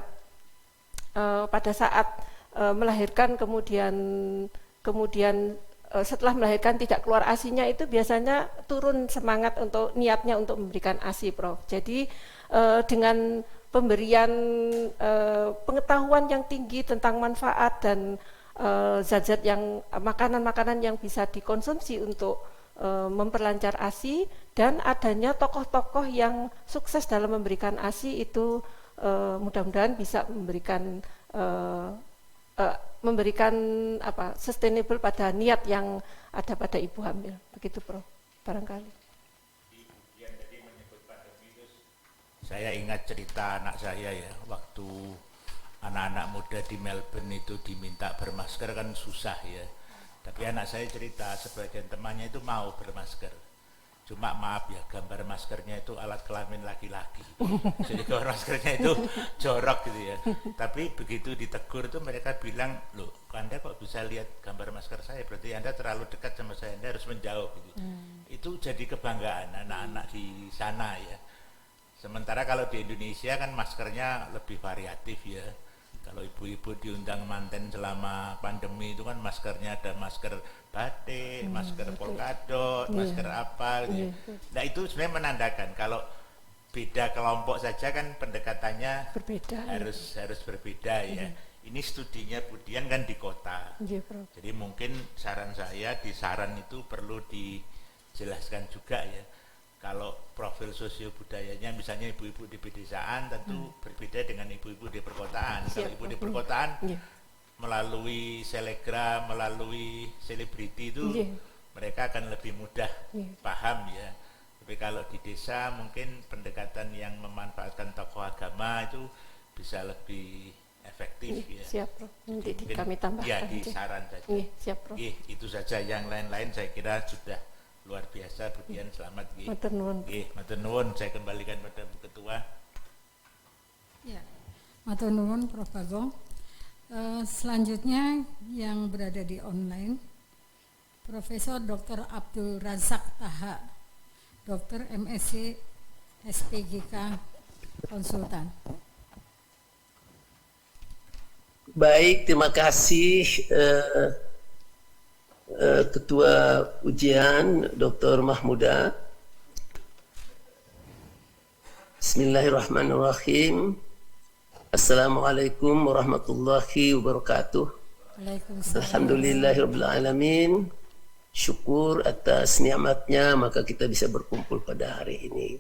pada saat melahirkan kemudian setelah melahirkan tidak keluar ASI-nya, itu biasanya turun semangat untuk niatnya untuk memberikan ASI Prof. Jadi dengan pemberian pengetahuan yang tinggi tentang manfaat dan zat-zat yang makanan-makanan yang bisa dikonsumsi untuk memperlancar ASI, dan adanya tokoh-tokoh yang sukses dalam memberikan ASI itu mudah-mudahan bisa memberikan sustainable pada niat yang ada pada ibu hamil, begitu Prof. Barangkali. Saya ingat cerita anak saya ya, waktu anak-anak muda di Melbourne itu diminta bermasker kan susah ya. Tapi anak saya cerita sebagian temannya itu mau bermasker. Cuma maaf ya, gambar maskernya itu alat kelamin laki-laki. Jadi gambar maskernya itu jorok gitu ya. Tapi begitu ditegur itu mereka bilang, loh Anda kok bisa lihat gambar masker saya? Berarti Anda terlalu dekat sama saya, Anda harus menjauh gitu. Itu jadi kebanggaan anak-anak di sana ya. Sementara kalau di Indonesia kan maskernya lebih variatif ya. Kalau ibu-ibu diundang manten selama pandemi itu kan maskernya ada masker batik, masker polkadot, masker apa gitu. Nah itu sebenarnya menandakan kalau beda kelompok saja kan pendekatannya Berbeda, harus berbeda ya. Ini studinya Budian kan di kota. Jadi mungkin saran saya di saran itu perlu dijelaskan juga ya. Kalau profil sosio budayanya misalnya ibu-ibu di pedesaan tentu berbeda dengan ibu-ibu di perkotaan. Kalau ibu di perkotaan melalui selegram, melalui selebriti itu mereka akan lebih mudah paham ya. Tapi kalau di desa mungkin pendekatan yang memanfaatkan tokoh agama itu bisa lebih efektif ya. Siap Prof. Nanti kami tambahkan. Ya di saran saja. Siap Prof. Itu saja, yang lain-lain saya kira sudah luar biasa. Budian selamat nggih. Matur nuwun. Nggih, matur nuwun. Saya kembalikan pada Bu Ketua. Ya, matur nuwun Prof. Bagong. Selanjutnya yang berada di online, Profesor Dr. Abdul Razak Taha, Dr. MSc SPGK Konsultan. Baik, terima kasih Ketua Ujian Dr. Mahmuda. Bismillahirrahmanirrahim. Assalamualaikum warahmatullahi wabarakatuh. Alhamdulillahirabbil alamin. Syukur atas nikmatnya maka kita bisa berkumpul pada hari ini.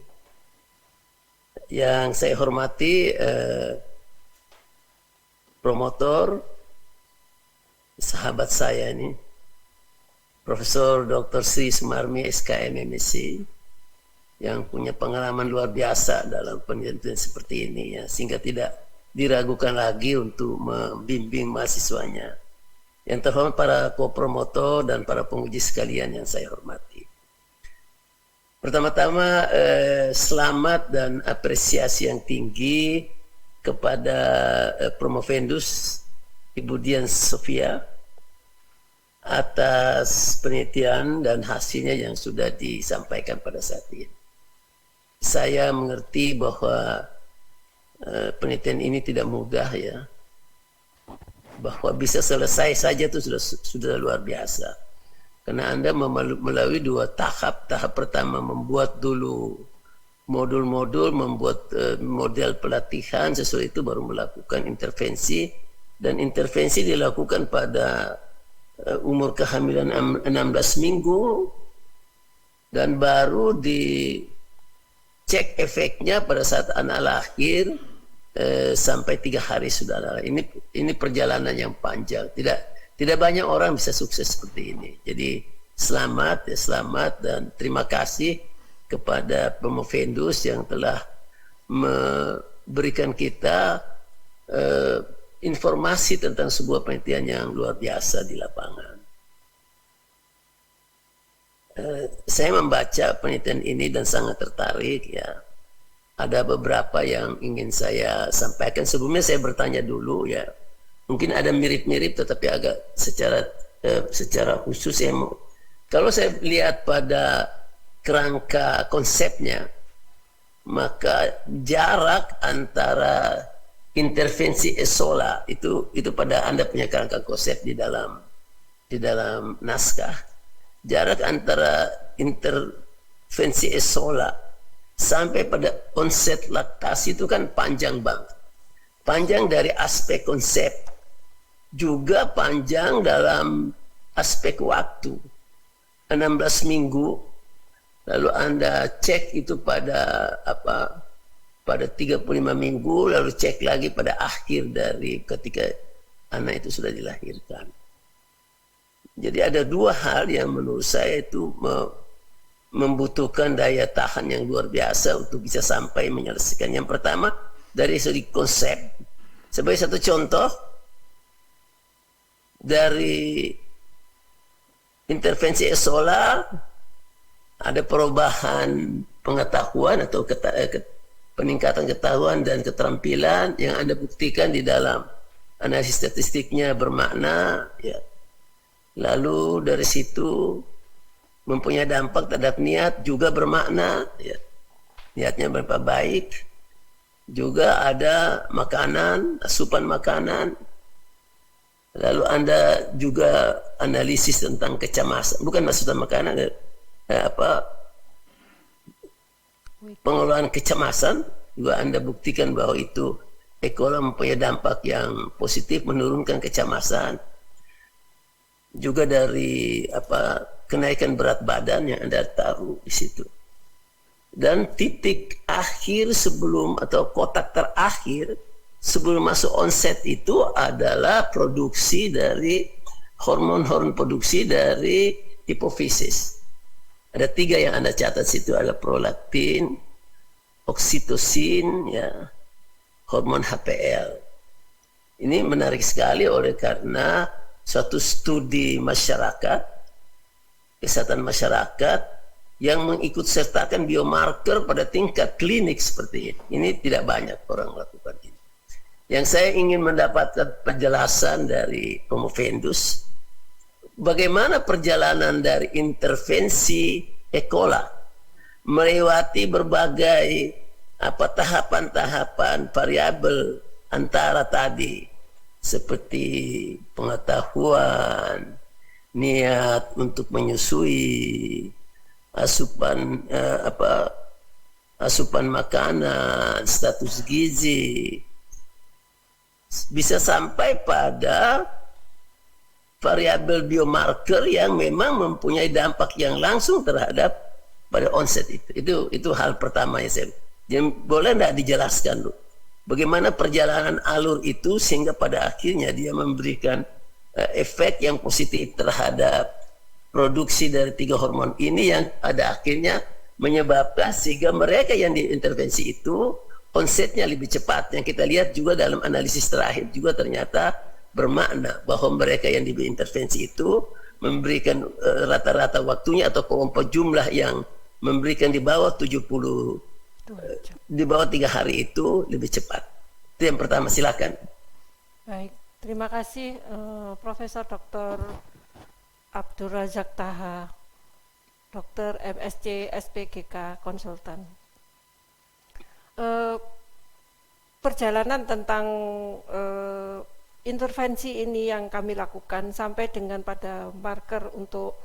Yang saya hormati promotor sahabat saya ini, Profesor Dr. Sri Sumarmi SKM MSc, yang punya pengalaman luar biasa dalam penelitian seperti ini ya, sehingga tidak diragukan lagi untuk membimbing mahasiswanya. Yang terhormat para co-promotor dan para penguji sekalian yang saya hormati. Pertama-tama selamat dan apresiasi yang tinggi kepada Promovendus Ibu Dian Sofia atas penelitian dan hasilnya yang sudah disampaikan pada saat ini. Saya mengerti bahwa penelitian ini tidak mudah ya. Bahwa bisa selesai saja itu sudah luar biasa. Karena Anda melalui 2 tahap. Tahap pertama membuat dulu modul-modul, membuat model pelatihan, sesuai itu baru melakukan intervensi. Dan intervensi dilakukan pada umur kehamilan 16 minggu dan baru dicek efeknya pada saat anak lahir sampai 3 hari sudah lahir. Ini perjalanan yang panjang. Tidak banyak orang bisa sukses seperti ini. Jadi selamat dan terima kasih kepada Promovendus yang telah memberikan kita informasi tentang sebuah penelitian yang luar biasa di lapangan. Saya membaca penelitian ini dan sangat tertarik ya. Ada beberapa yang ingin saya sampaikan. Sebelumnya saya bertanya dulu ya. Mungkin ada mirip-mirip tetapi agak secara khusus ya. Kalau saya lihat pada kerangka konsepnya, maka jarak antara intervensi ESOLA itu pada Anda punya kerangka konsep di dalam naskah. Jarak antara intervensi ESOLA sampai pada onset laktasi itu kan panjang banget. Panjang dari aspek konsep, juga panjang dalam aspek waktu. 16 minggu, lalu Anda cek itu pada 35 minggu, lalu cek lagi pada akhir dari ketika anak itu sudah dilahirkan. Jadi ada 2 hal yang menurut saya itu membutuhkan daya tahan yang luar biasa untuk bisa sampai menyelesaikan. Yang pertama dari segi konsep. Sebagai satu contoh, dari intervensi ESOLA ada perubahan pengetahuan atau peningkatan ketahuan dan keterampilan yang Anda buktikan di dalam analisis statistiknya bermakna ya. Lalu dari situ mempunyai dampak terhadap niat juga bermakna ya. Niatnya berapa baik. Juga ada makanan, asupan makanan. Lalu Anda juga analisis tentang kecemasan, bukan asupan makanan pengelolaan kecemasan juga Anda buktikan bahwa itu ESOLA mempunyai dampak yang positif menurunkan kecemasan. Juga dari kenaikan berat badan yang Anda taruh di situ. Dan titik akhir sebelum atau kotak terakhir sebelum masuk onset itu adalah produksi dari hormon-hormon produksi dari hipofisis. Ada 3 yang Anda catat situ, ada prolaktin, oksitosin, ya, hormon HPL. Ini menarik sekali oleh karena suatu studi masyarakat, kesehatan masyarakat yang mengikut sertakan biomarker pada tingkat klinik seperti ini. Ini tidak banyak orang lakukan ini. Yang saya ingin mendapatkan penjelasan dari Promovendus, bagaimana perjalanan dari intervensi ESOLA melewati berbagai tahapan-tahapan variabel antara tadi seperti pengetahuan, niat untuk menyusui, asupan makanan, status gizi, bisa sampai pada variabel biomarker yang memang mempunyai dampak yang langsung terhadap pada onset itu. Itu hal pertama yang saya. Jadi boleh tidak dijelaskan dulu bagaimana perjalanan alur itu sehingga pada akhirnya dia memberikan efek yang positif terhadap produksi dari 3 hormon ini yang pada akhirnya menyebabkan sehingga mereka yang diintervensi itu onsetnya lebih cepat. Yang kita lihat juga dalam analisis terakhir juga ternyata bermakna bahwa mereka yang diintervensi itu memberikan rata-rata waktunya atau kelompok jumlah yang memberikan di bawah 70 di bawah 3 hari itu lebih cepat. Itu yang pertama, silakan. Baik, terima kasih Profesor Dr. Abdur Razak Taha, Dr. MSc SPGK Konsultan. perjalanan tentang intervensi ini yang kami lakukan sampai dengan pada marker untuk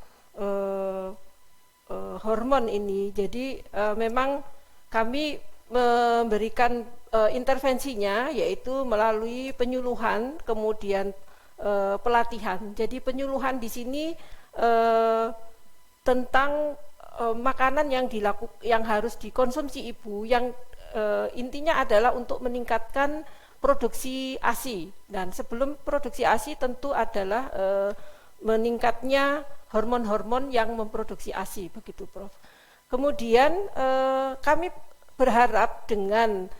hormon ini. Jadi memang kami memberikan intervensinya yaitu melalui penyuluhan, kemudian pelatihan. Jadi penyuluhan di sini tentang makanan yang harus dikonsumsi ibu, yang intinya adalah untuk meningkatkan produksi ASI. Dan sebelum produksi ASI tentu adalah meningkatnya hormon-hormon yang memproduksi ASI, begitu Prof. Kemudian kami berharap dengan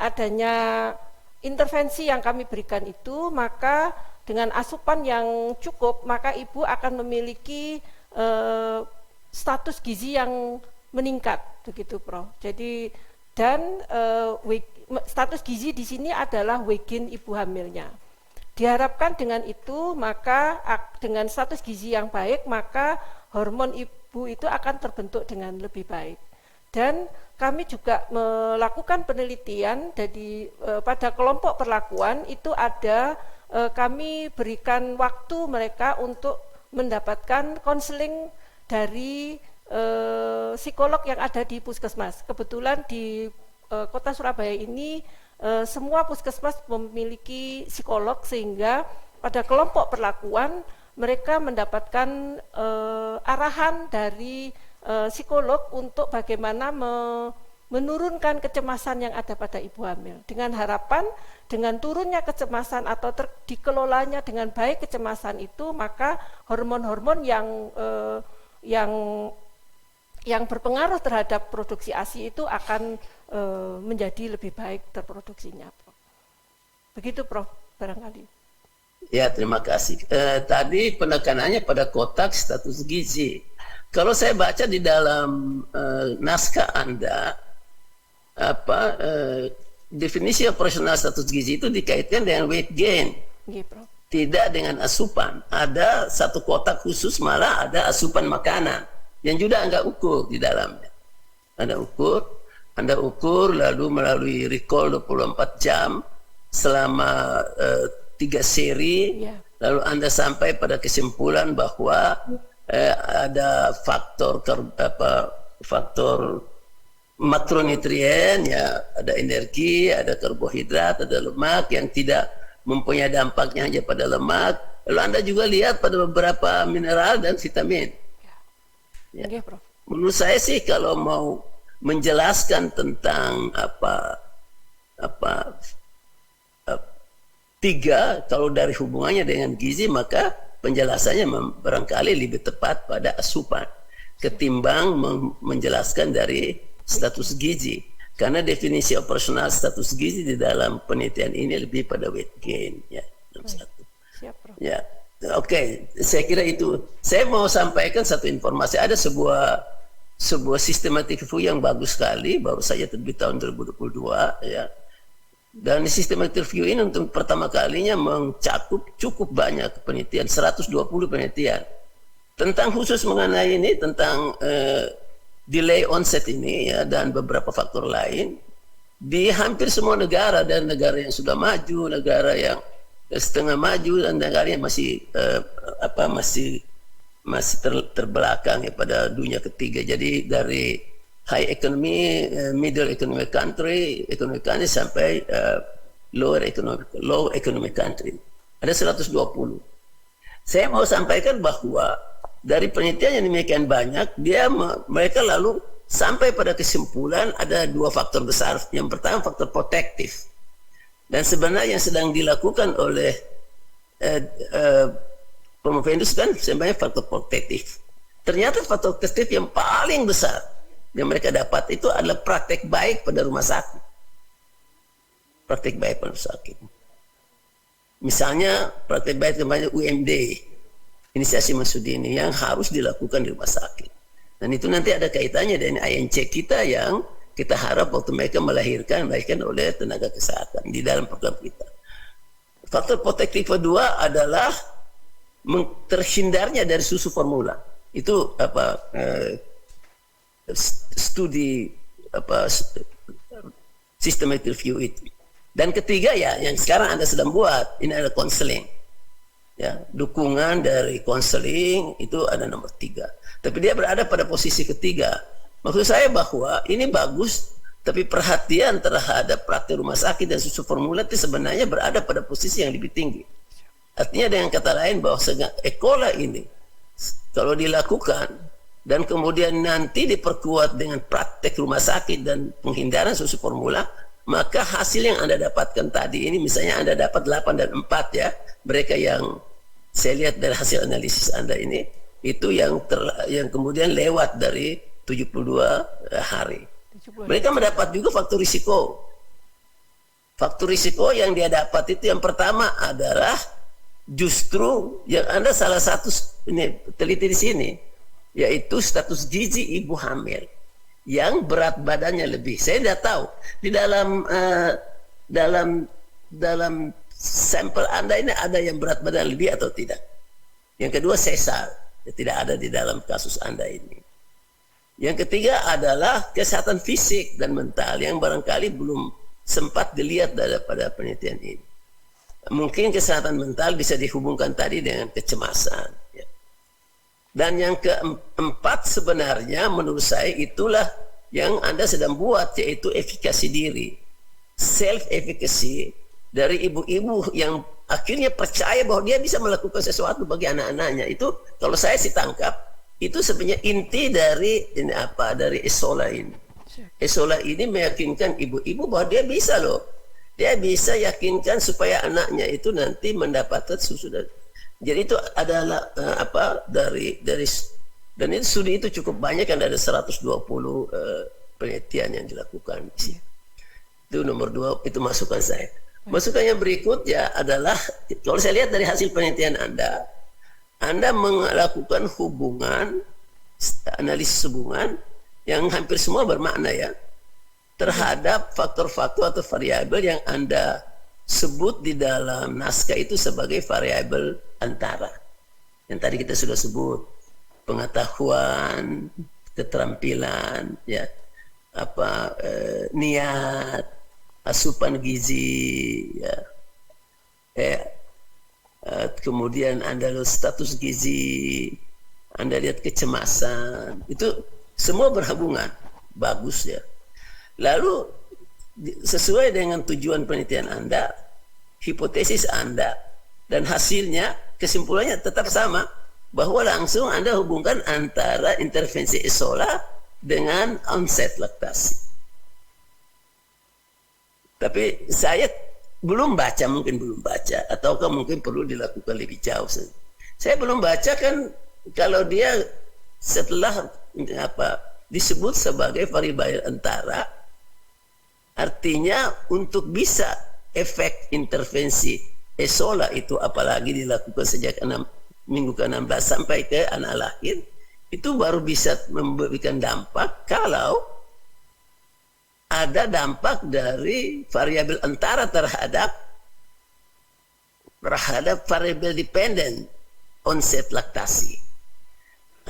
adanya intervensi yang kami berikan itu, maka dengan asupan yang cukup, maka ibu akan memiliki status gizi yang meningkat, begitu Prof. Jadi status gizi di sini adalah weight gain ibu hamilnya. Diharapkan dengan itu, maka dengan status gizi yang baik, maka hormon ibu itu akan terbentuk dengan lebih baik. Dan kami juga melakukan penelitian pada kelompok perlakuan itu ada kami berikan waktu mereka untuk mendapatkan konseling dari psikolog yang ada di puskesmas. Kebetulan di kota Surabaya ini semua puskesmas memiliki psikolog, sehingga pada kelompok perlakuan mereka mendapatkan arahan dari psikolog untuk bagaimana menurunkan kecemasan yang ada pada ibu hamil, dengan harapan dengan turunnya kecemasan atau dikelolanya dengan baik kecemasan itu, maka hormon-hormon yang berpengaruh terhadap produksi ASI itu akan menjadi lebih baik terproduksinya, Prof. Begitu Prof, barangkali. Ya, terima kasih. Tadi penekanannya pada kotak status gizi. Kalau saya baca di dalam naskah Anda, definisi operasional status gizi itu dikaitkan dengan weight gain, tidak dengan asupan. Ada satu kotak khusus, malah ada asupan makanan yang juga Anda ukur di dalamnya. Anda ukur lalu melalui recall 24 jam selama 3 seri, lalu Anda sampai pada kesimpulan bahwa ada faktor makronutrien, ya, ada energi, ada karbohidrat, ada lemak yang tidak mempunyai dampaknya hanya pada lemak. Lalu Anda juga lihat pada beberapa mineral dan vitamin. Ya. Menurut saya sih kalau mau menjelaskan tentang tiga, kalau dari hubungannya dengan gizi, maka penjelasannya barangkali lebih tepat pada asupan ketimbang menjelaskan dari status gizi, karena definisi operasional status gizi di dalam penelitian ini lebih pada weight gain, ya. Ya, oke, saya kira itu. Saya mau sampaikan satu informasi. Ada sebuah systematic review yang bagus sekali, baru saja terbit tahun 2022, ya. Dan systematic review ini untuk pertama kalinya mencakup cukup banyak penelitian, 120 penelitian tentang khusus mengenai ini, tentang delay onset ini, ya, dan beberapa faktor lain di hampir semua negara, dan negara yang sudah maju, negara yang setengah maju, dan negara yang masih terbelakang, ya, pada dunia ketiga. Jadi dari high economy, middle economic country sampai low economic country. Ada 120. Saya mau sampaikan bahwa dari penelitian yang demikian banyak, mereka lalu sampai pada kesimpulan ada dua faktor besar. Yang pertama faktor protektif. Dan sebenarnya yang sedang dilakukan oleh Promovendus kan sebenarnya faktor protektif. Ternyata faktor protektif yang paling besar yang mereka dapat itu adalah praktek baik pada rumah sakit. Praktek baik pada rumah sakit. Misalnya praktek baik kepada UMD, inisiasi Masudini, yang harus dilakukan di rumah sakit. Dan itu nanti ada kaitannya dengan INC kita yang kita harap waktu mereka melahirkan oleh tenaga kesehatan di dalam program kita. Faktor protektif kedua adalah terhindarnya dari susu formula. Itu studi systematic review itu. Dan ketiga ya, yang sekarang Anda sedang buat, ini ada konseling. Ya, dukungan dari konseling itu ada nomor 3. Tapi dia berada pada posisi ketiga. Maksud saya bahwa ini bagus, tapi perhatian terhadap praktik rumah sakit dan susu formula itu sebenarnya berada pada posisi yang lebih tinggi. Artinya dengan kata lain bahwa ekola ini kalau dilakukan dan kemudian nanti diperkuat dengan praktek rumah sakit dan penghindaran susu formula, maka hasil yang Anda dapatkan tadi ini, misalnya Anda dapat 8 dan 4 ya, mereka yang saya lihat dari hasil analisis Anda ini, itu yang kemudian lewat dari 72 hari. Mereka mendapat juga faktor risiko. Faktor risiko yang dia dapat itu yang pertama adalah justru yang Anda salah satu ini teliti di sini, yaitu status gizi ibu hamil yang berat badannya lebih. Saya tidak tahu di dalam sampel Anda ini ada yang berat badan lebih atau tidak. Yang kedua sesar, tidak ada di dalam kasus Anda ini. Yang ketiga adalah kesehatan fisik dan mental yang barangkali belum sempat dilihat daripada penelitian ini. Mungkin kesehatan mental bisa dihubungkan tadi dengan kecemasan. Ya. Dan yang keempat sebenarnya menurut saya itulah yang Anda sedang buat, yaitu efikasi diri. Self-efficacy dari ibu-ibu yang akhirnya percaya bahwa dia bisa melakukan sesuatu bagi anak-anaknya. Itu kalau saya sih tangkap, itu sebenarnya inti dari dari Esola ini. Esola ini meyakinkan ibu-ibu bahwa dia bisa loh. Dia bisa yakinkan supaya anaknya itu nanti mendapatkan susu dari. Jadi itu adalah dan itu studi itu cukup banyak, kan ada 120 penelitian yang dilakukan. Itu nomor 2, itu masukan saya. Masukan yang berikutnya adalah kalau saya lihat dari hasil penelitian Anda melakukan hubungan, analisis hubungan yang hampir semua bermakna ya, terhadap faktor-faktor atau variabel yang Anda sebut di dalam naskah itu sebagai variabel antara. Yang tadi kita sudah sebut, pengetahuan, keterampilan, ya, niat, asupan gizi, ya, kemudian Anda lihat status gizi, Anda lihat kecemasan, itu semua berhubungan, bagus ya. Lalu sesuai dengan tujuan penelitian Anda, hipotesis Anda, dan hasilnya, kesimpulannya tetap sama, bahwa langsung Anda hubungkan antara intervensi Esola dengan onset laktasi. Tapi saya belum baca, mungkin belum baca, ataukah mungkin perlu dilakukan lebih jauh. Saya belum baca kan kalau dia setelah disebut sebagai variabel antara, artinya untuk bisa efek intervensi Esola itu apalagi dilakukan sejak minggu ke-16 sampai ke anak lahir, itu baru bisa memberikan dampak kalau ada dampak dari variabel antara terhadap variabel dependent onset laktasi.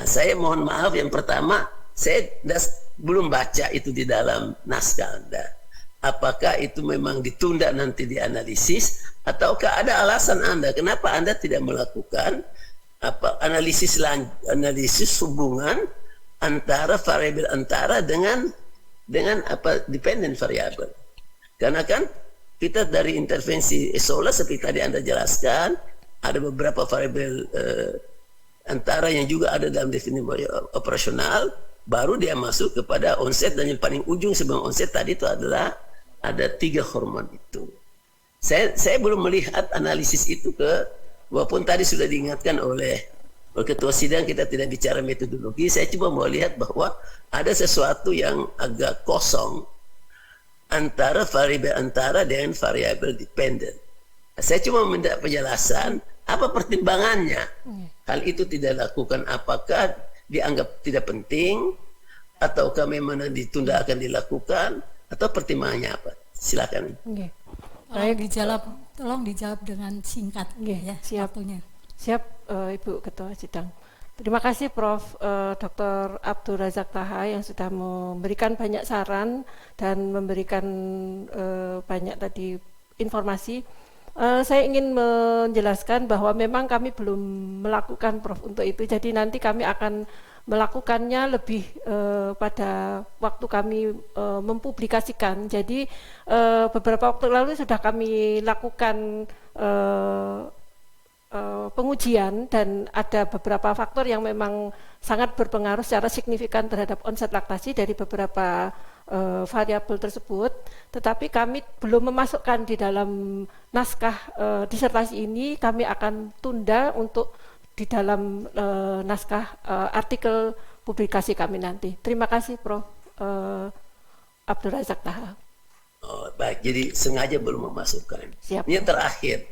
Nah, saya mohon maaf, yang pertama saya belum baca itu di dalam naskah Anda. Apakah itu memang ditunda nanti dianalisis, ataukah ada alasan Anda kenapa Anda tidak melakukan analisis hubungan antara variabel antara dengan dependent variabel. Karena kan kita dari intervensi Esola seperti tadi Anda jelaskan, ada beberapa variabel antara yang juga ada dalam definisi operasional, baru dia masuk kepada onset, dan yang paling ujung sebelum onset tadi itu adalah ada 3 hormon itu. Saya belum melihat analisis itu walaupun tadi sudah diingatkan oleh ketua sidang kita tidak bicara metodologi, saya coba mau lihat bahwa ada sesuatu yang agak kosong antara variabel antara dengan variabel dependent. Saya cuma minta penjelasan apa pertimbangannya. Hal itu tidak dilakukan, apakah dianggap tidak penting, ataukah memang ditunda akan dilakukan, atau pertimbangannya apa? Silakan. Okay. Tolong dijawab dengan singkat, ya, siap. Waktunya. Siap, Ibu Ketua Sidang. Terima kasih Prof. Dr. Abdul Razak Taha yang sudah memberikan banyak saran dan memberikan banyak tadi informasi. Saya ingin menjelaskan bahwa memang kami belum melakukan Prof untuk itu, jadi nanti kami akan melakukannya lebih pada waktu kami mempublikasikan. Jadi beberapa waktu lalu sudah kami lakukan pengujian dan ada beberapa faktor yang memang sangat berpengaruh secara signifikan terhadap onset laktasi dari beberapa variabel tersebut, tetapi kami belum memasukkan di dalam naskah disertasi ini. Kami akan tunda untuk di dalam naskah artikel publikasi kami nanti. Terima kasih Prof. Abdul Razak Taha. Oh, baik, jadi sengaja belum memasukkan. Siap. Ini terakhir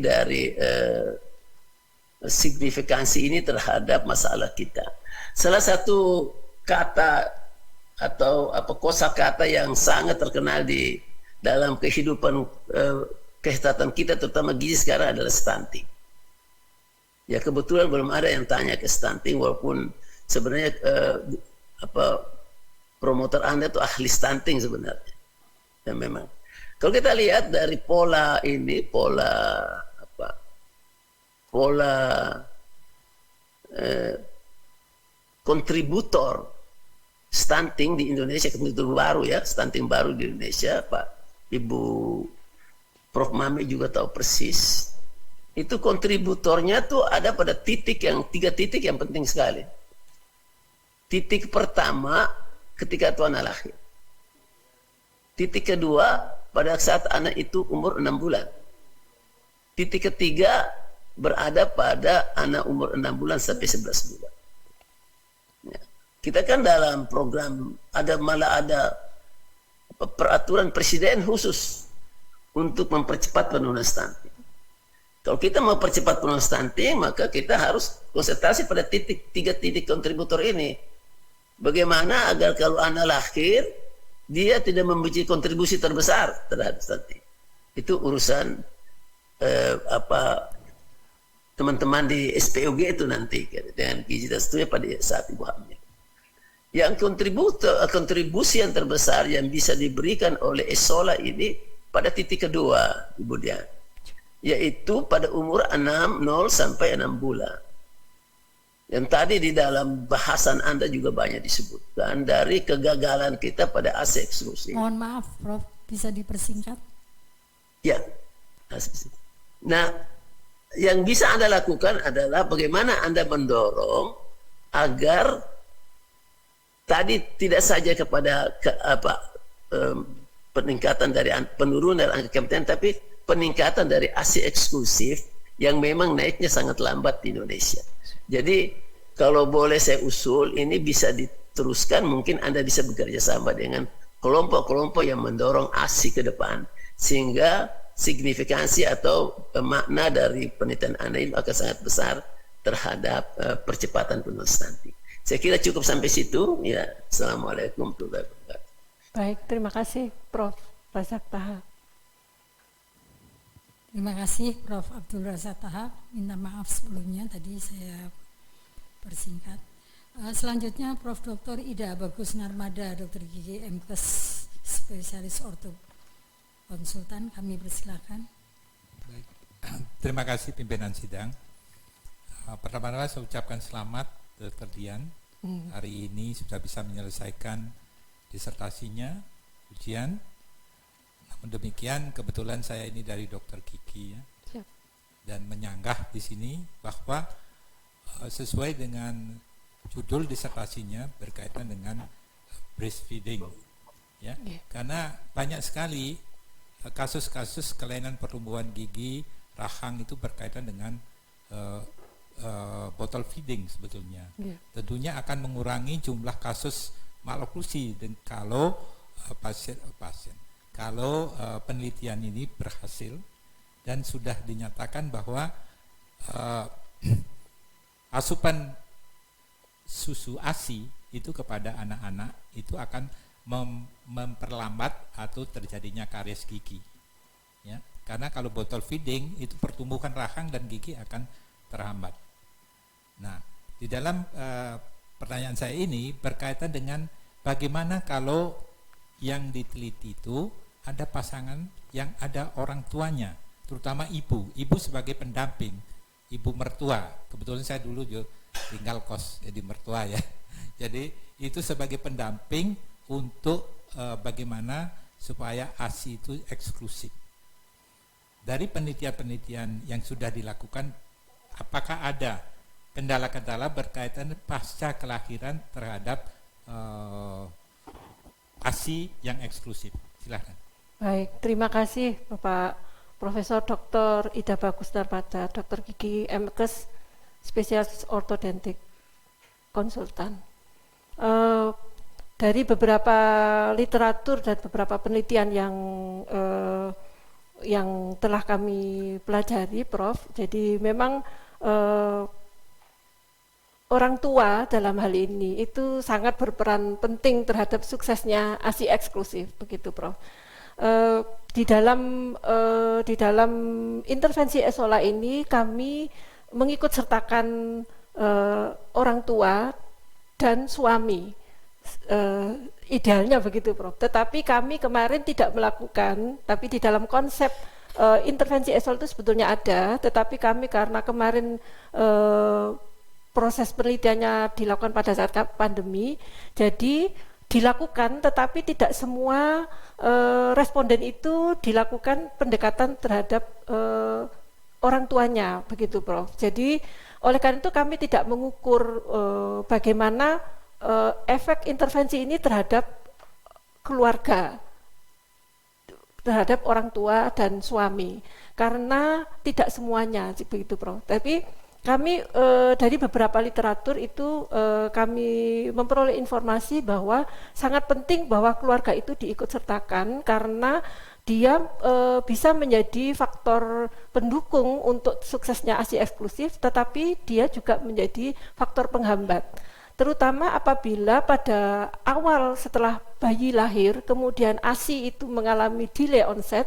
dari signifikansi ini terhadap masalah kita. Salah satu kata atau kosakata yang sangat terkenal di dalam kehidupan kesehatan kita, terutama gizi sekarang, adalah stunting. Ya, kebetulan belum ada yang tanya ke stunting, walaupun sebenarnya promotor Anda itu ahli stunting sebenarnya. Ya, memang. Kalau kita lihat dari pola ini, kontributor stunting di Indonesia, kontributor baru ya, stunting baru di Indonesia, Pak Ibu Prof Mami juga tahu persis. Itu kontributornya tuh ada pada tiga titik yang penting sekali. Titik pertama ketika tuh anak lahir. Titik kedua pada saat anak itu umur 6 bulan. Titik ketiga berada pada anak umur 6 bulan sampai 11 bulan. Ya. Kita kan dalam program malah ada peraturan presiden khusus untuk mempercepat penurunan stunting. Kalau kita mau percepat penurunan stunting, maka kita harus konsentrasi pada tiga titik kontributor ini. Bagaimana agar kalau anak lahir dia tidak memiliki kontribusi terbesar terhadap stunting. Itu urusan teman-teman di SPOG itu nanti dengan gizi dan seterusnya pada saat ibu hamil. Yang kontribusi yang terbesar yang bisa diberikan oleh ESOLA ini pada titik kedua, Ibu Dian, yaitu pada umur 0 sampai 6 bulan. Yang tadi di dalam bahasan Anda juga banyak disebutkan dari kegagalan kita pada ASI eksklusif. Mohon maaf, Prof, bisa dipersingkat? Ya. Nah, yang bisa Anda lakukan adalah bagaimana Anda mendorong agar tadi tidak saja kepada peningkatan dari penurunan angka kematian, tapi peningkatan dari ASI eksklusif yang memang naiknya sangat lambat di Indonesia. Jadi kalau boleh saya usul, ini bisa diteruskan, mungkin Anda bisa bekerja sama dengan kelompok-kelompok yang mendorong ASI ke depan, sehingga signifikansi atau makna dari penelitian Anda ini akan sangat besar terhadap percepatan penurunan stunting. Saya kira cukup sampai situ. Ya, Assalamualaikum warahmatullahi wabarakatuh. Baik, terima kasih Prof. Razak Taha. Terima kasih Prof. Abdul Razak Taha. Minta maaf sebelumnya tadi saya persingkat. Selanjutnya Prof. Dr. Ida Bagus Narmada, Dr. Gigi MKes, spesialis orto konsultan, kami persilakan. Baik. Terima kasih pimpinan sidang. Pertama-tama saya ucapkan selamat Dr. Dian. Hari ini sudah bisa menyelesaikan disertasinya, ujian. Namun demikian kebetulan saya ini dari Dr. Gigi ya. Siap. Dan menyanggah di sini bahwa sesuai dengan judul disertasinya berkaitan dengan breastfeeding ya. Karena banyak sekali kasus-kasus kelainan pertumbuhan gigi rahang itu berkaitan dengan bottle feeding sebetulnya. Tentunya akan mengurangi jumlah kasus maloklusi kalau kalau penelitian ini berhasil dan sudah dinyatakan bahwa asupan susu ASI itu kepada anak-anak itu akan memperlambat atau terjadinya karies gigi ya, karena kalau bottle feeding itu pertumbuhan rahang dan gigi akan terhambat. Nah, di dalam pertanyaan saya ini berkaitan dengan bagaimana kalau yang diteliti itu ada pasangan yang ada orang tuanya, terutama ibu sebagai pendamping, ibu mertua. Kebetulan saya dulu juga tinggal kos jadi mertua ya. Jadi itu sebagai pendamping untuk bagaimana supaya ASI itu eksklusif. Dari penelitian-penelitian yang sudah dilakukan, apakah ada kendala-kendala berkaitan pasca kelahiran terhadap ASI yang eksklusif? Silakan. Baik, terima kasih Bapak Profesor Dr. Ida Bagus Narmada, Dr. Gigi Emkes, spesialis ortodontik, konsultan. Dari beberapa literatur dan beberapa penelitian yang telah kami pelajari, Prof. Jadi memang orang tua dalam hal ini itu sangat berperan penting terhadap suksesnya ASI eksklusif, begitu, Prof. Di dalam intervensi Esola ini kami mengikut sertakan orang tua dan suami, idealnya begitu, Prof. Tetapi kami kemarin tidak melakukan, tapi di dalam konsep intervensi Esola itu sebetulnya ada, tetapi kami karena kemarin proses penelitiannya dilakukan pada saat pandemi, jadi dilakukan, tetapi tidak semua responden itu dilakukan pendekatan terhadap orang tuanya, begitu, Prof. Jadi oleh karena itu kami tidak mengukur bagaimana efek intervensi ini terhadap keluarga, terhadap orang tua dan suami, karena tidak semuanya, begitu, Prof. Tapi kami dari beberapa literatur itu kami memperoleh informasi bahwa sangat penting bahwa keluarga itu diikut sertakan karena dia bisa menjadi faktor pendukung untuk suksesnya ASI eksklusif, tetapi dia juga menjadi faktor penghambat. Terutama apabila pada awal setelah bayi lahir, kemudian ASI itu mengalami delay onset,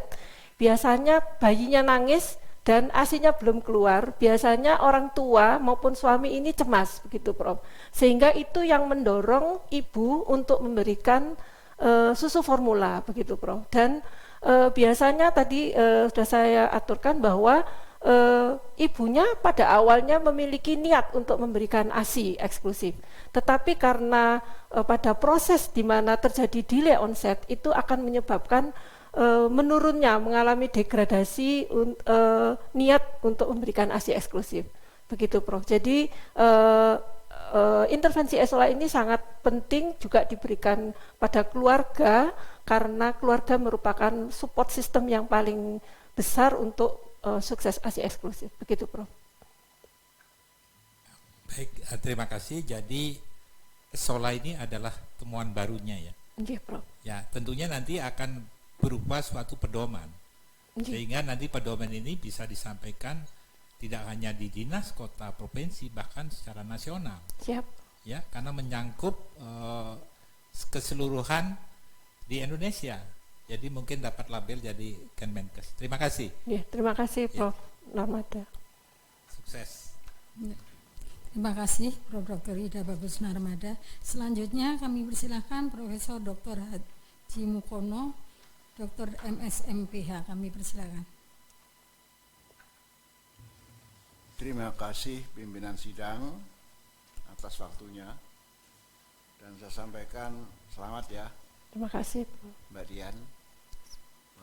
biasanya bayinya nangis dan ASI-nya belum keluar, biasanya orang tua maupun suami ini cemas, begitu, Prof. Sehingga itu yang mendorong ibu untuk memberikan susu formula, begitu, Prof. Dan biasanya tadi sudah saya aturkan bahwa ibunya pada awalnya memiliki niat untuk memberikan ASI eksklusif, tetapi karena pada proses di mana terjadi delay onset itu akan menyebabkan menurunnya, mengalami degradasi niat untuk memberikan ASI eksklusif, begitu, Prof. Jadi intervensi Esola ini sangat penting juga diberikan pada keluarga karena keluarga merupakan support system yang paling besar untuk sukses ASI eksklusif, begitu, Prof. Baik, terima kasih. Jadi Esola ini adalah temuan barunya ya. Iya, Prof. Ya, tentunya nanti akan berupa suatu pedoman, sehingga nanti pedoman ini bisa disampaikan tidak hanya di dinas, kota, provinsi, bahkan secara nasional. Siap. Ya, karena menyangkup keseluruhan di Indonesia. Jadi mungkin dapat label jadi Kemenkes. Terima kasih. Ya, terima kasih, Prof. Narmada. Sukses. Terima kasih Prof. Dr. Ida Bagus Narmada. Selanjutnya kami persilahkan Profesor Dr. Haji Mukono, Dr. MS MPH, kami persilakan. Terima kasih pimpinan sidang atas waktunya, dan saya sampaikan selamat ya Terima kasih, Mbak Dian.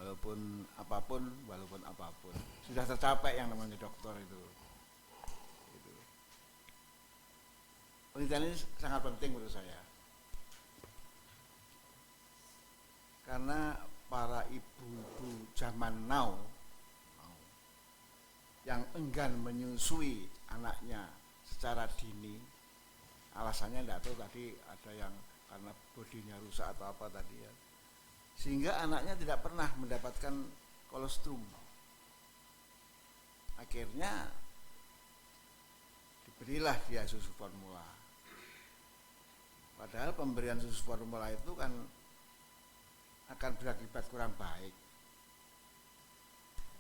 Walaupun apapun sudah tercapai yang namanya dokter itu. Penelitian ini sangat penting menurut saya, karena para ibu-ibu zaman now yang enggan menyusui anaknya secara dini, alasannya tidak tahu, tadi ada yang karena bodinya rusak atau apa tadi ya, sehingga anaknya tidak pernah mendapatkan kolostrum. Akhirnya diberilah dia susu formula, padahal pemberian susu formula itu kan akan berakibat kurang baik.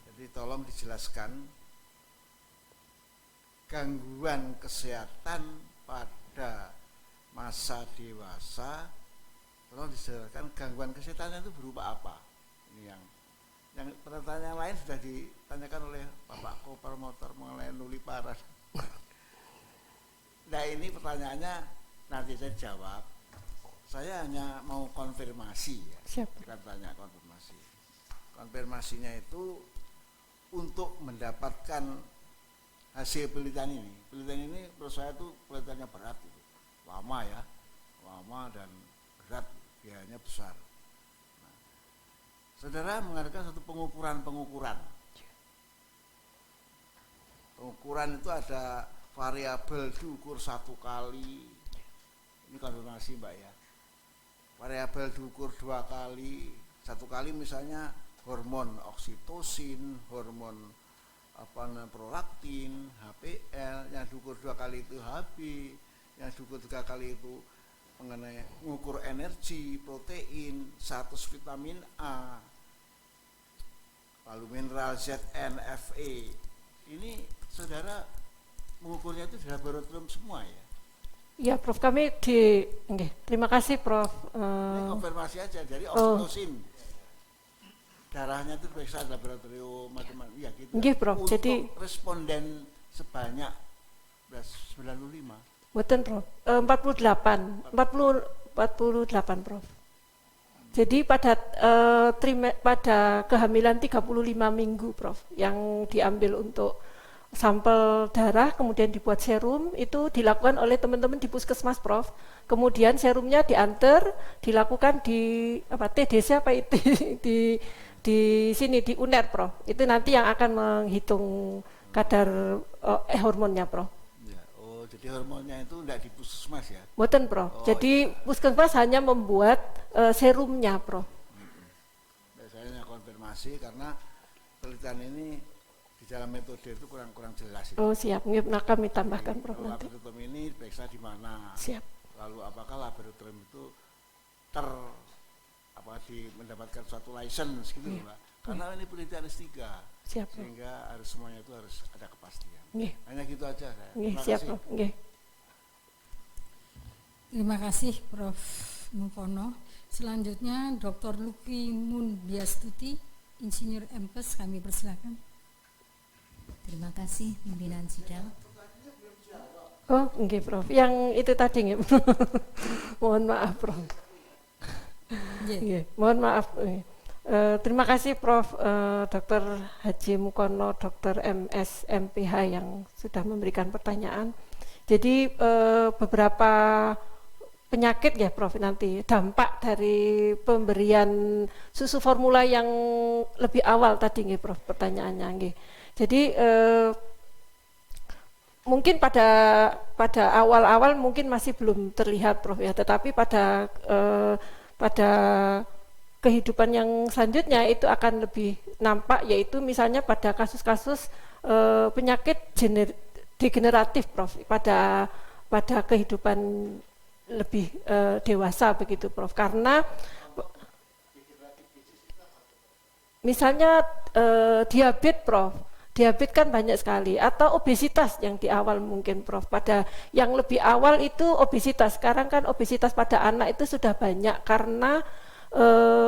Jadi tolong dijelaskan gangguan kesehatan pada masa dewasa, tolong dijelaskan gangguan kesehatan itu berupa apa? Ini yang pertanyaan lain sudah ditanyakan oleh Bapak Kopromotor mengenai nulliparan. Nah ini pertanyaannya nanti saya jawab. Saya hanya mau konfirmasi ya. Siap. Bukan tanya konfirmasi. Konfirmasinya itu untuk mendapatkan hasil penelitian ini. Penelitian ini menurut saya itu penelitiannya berat itu. Lama ya. Lama dan berat, biayanya besar. Nah, saudara mengadakan satu pengukuran. Pengukuran itu ada variabel diukur 1 kali. Ini konfirmasi Mbak ya. Variabel diukur 2 kali. 1 kali misalnya hormon oksitosin, hormon prolaktin, HPL. Yang diukur 2 kali itu HB. Yang diukur 3 kali itu mengenai mengukur energi, protein, status vitamin A, lalu mineral ZN, Fe. Ini saudara mengukurnya itu di laboratorium semua ya? Ya, Prof, kami terima kasih, Prof. Ini konfirmasi aja, jadi oksitosin. Darahnya itu diperiksa di laboratorium, macam-macam, ya gitu. Prof. Untuk Jadi responden sebanyak 95. Betul, Prof. 48, Prof. Jadi pada kehamilan 35 minggu, Prof, yang diambil untuk sampel darah, kemudian dibuat serum, itu dilakukan oleh teman-teman di puskesmas, Prof. Kemudian serumnya diantar, dilakukan di TDC di sini di UNER, Prof. Itu nanti yang akan menghitung kadar hormonnya, Prof. Ya, jadi hormonnya itu tidak di puskesmas ya? Betul, Prof. Jadi puskesmas hanya membuat serumnya, Prof. Saya hanya konfirmasi karena penelitian ini di dalam metode itu kurang jelas. Oh siap, nah kami tambahkan, Prof. Nanti. Laboratorium ini periksa di mana? Siap. Lalu apakah laboratorium itu mendapatkan suatu license gitu Mbak? Karena ini penelitian S3. Siap. Sehingga semuanya itu harus ada kepastian. Hanya gitu aja. Terima siap, Prof. Terima kasih Prof. Mukono. Selanjutnya Dr. Luki Munbiastuti, Insinyur MPes, kami persilakan. Terima kasih pimpinan sidang. Oh, Prof. Yang itu tadi mohon maaf, Prof. Mohon maaf. Terima kasih Prof. Dr. Haji Mukono, Dr. MS MPH yang sudah memberikan pertanyaan. Jadi beberapa penyakit ya, Prof, nanti dampak dari pemberian susu formula yang lebih awal tadi Prof, pertanyaannya Jadi mungkin pada awal-awal mungkin masih belum terlihat, Prof ya, tetapi pada kehidupan yang selanjutnya itu akan lebih nampak, yaitu misalnya pada kasus-kasus penyakit degeneratif, Prof, pada kehidupan lebih dewasa begitu, Prof. Karena misalnya diabetes, Prof. Diabetes kan banyak sekali, atau obesitas yang di awal mungkin, Prof. Pada yang lebih awal itu obesitas. Sekarang kan obesitas pada anak itu sudah banyak karena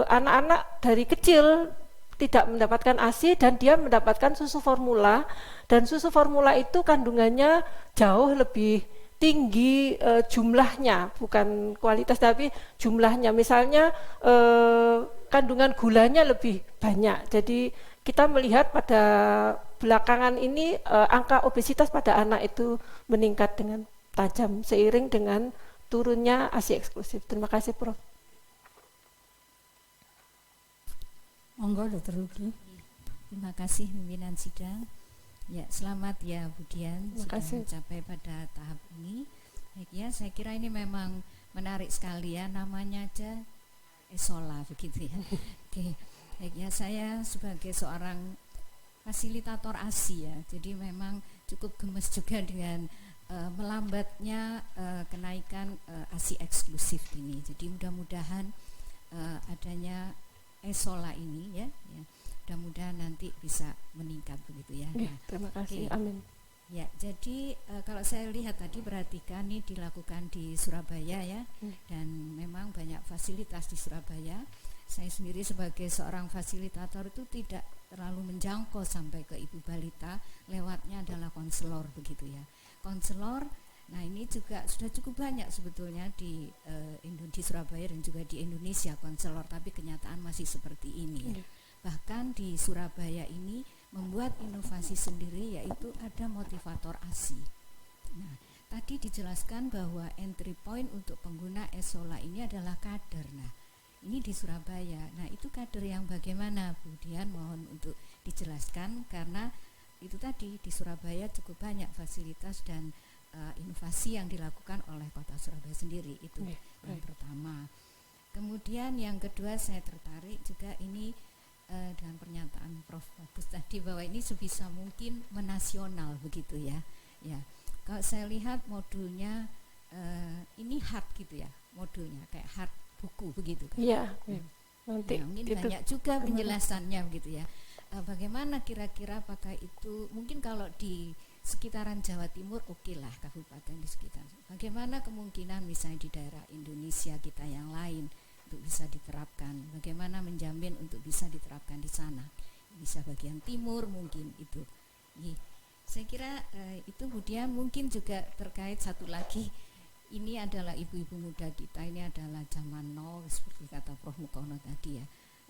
anak-anak dari kecil tidak mendapatkan ASI dan dia mendapatkan susu formula, dan susu formula itu kandungannya jauh lebih tinggi jumlahnya, bukan kualitas tapi jumlahnya. Misalnya kandungan gulanya lebih banyak. Jadi kita melihat pada belakangan ini angka obesitas pada anak itu meningkat dengan tajam seiring dengan turunnya ASI eksklusif. Terima kasih, Prof. Monggo, Dr. Luki. Terima kasih pimpinan sidang. Ya, selamat ya Bu Dian sudah mencapai pada tahap ini. Baik ya, saya kira ini memang menarik sekali ya, namanya aja ESOLA begitu ya. Oke. Baik ya, saya sebagai seorang fasilitator ASI ya, jadi memang cukup gemes juga dengan melambatnya kenaikan ASI eksklusif ini. Jadi mudah-mudahan adanya ESOLA ini ya, mudah-mudahan nanti bisa meningkat begitu ya. Terima kasih. Amin. Ya, jadi kalau saya lihat tadi perhatikan ini dilakukan di Surabaya ya, dan memang banyak fasilitas di Surabaya. Saya sendiri sebagai seorang fasilitator itu tidak terlalu menjangkau sampai ke ibu balita, lewatnya adalah konselor begitu ya. Konselor, nah ini juga sudah cukup banyak sebetulnya di Surabaya dan juga di Indonesia konselor, tapi kenyataan masih seperti ini. Bahkan di Surabaya ini membuat inovasi sendiri, yaitu ada motivator ASI. Nah, tadi dijelaskan bahwa entry point untuk pengguna Esola ini adalah kader. Nah, ini di Surabaya. Nah, itu kader yang bagaimana, Bu Dian? Mohon untuk dijelaskan, karena itu tadi di Surabaya cukup banyak fasilitas dan inovasi yang dilakukan oleh Kota Surabaya sendiri. Itu yang pertama. Kemudian yang kedua, saya tertarik juga ini dengan pernyataan Prof. Bagus tadi bahwa ini sebisa mungkin menasional begitu ya. Ya, kalau saya lihat modulnya ini hard gitu ya, modulnya kayak hard buku begitu kan? Iya. Nanti ya, mungkin banyak juga penjelasannya begitu ya. Bagaimana kira-kira apakah itu mungkin kalau di sekitaran Jawa Timur oke lah, kabupaten di sekitar. Bagaimana kemungkinan misalnya di daerah Indonesia kita yang lain untuk bisa diterapkan, bagaimana menjamin untuk bisa diterapkan di sana, bisa bagian timur mungkin itu. Saya kira itu. Kemudian mungkin juga terkait satu lagi, ini adalah ibu-ibu muda kita, ini adalah zaman now seperti kata Prof. Mukono tadi ya.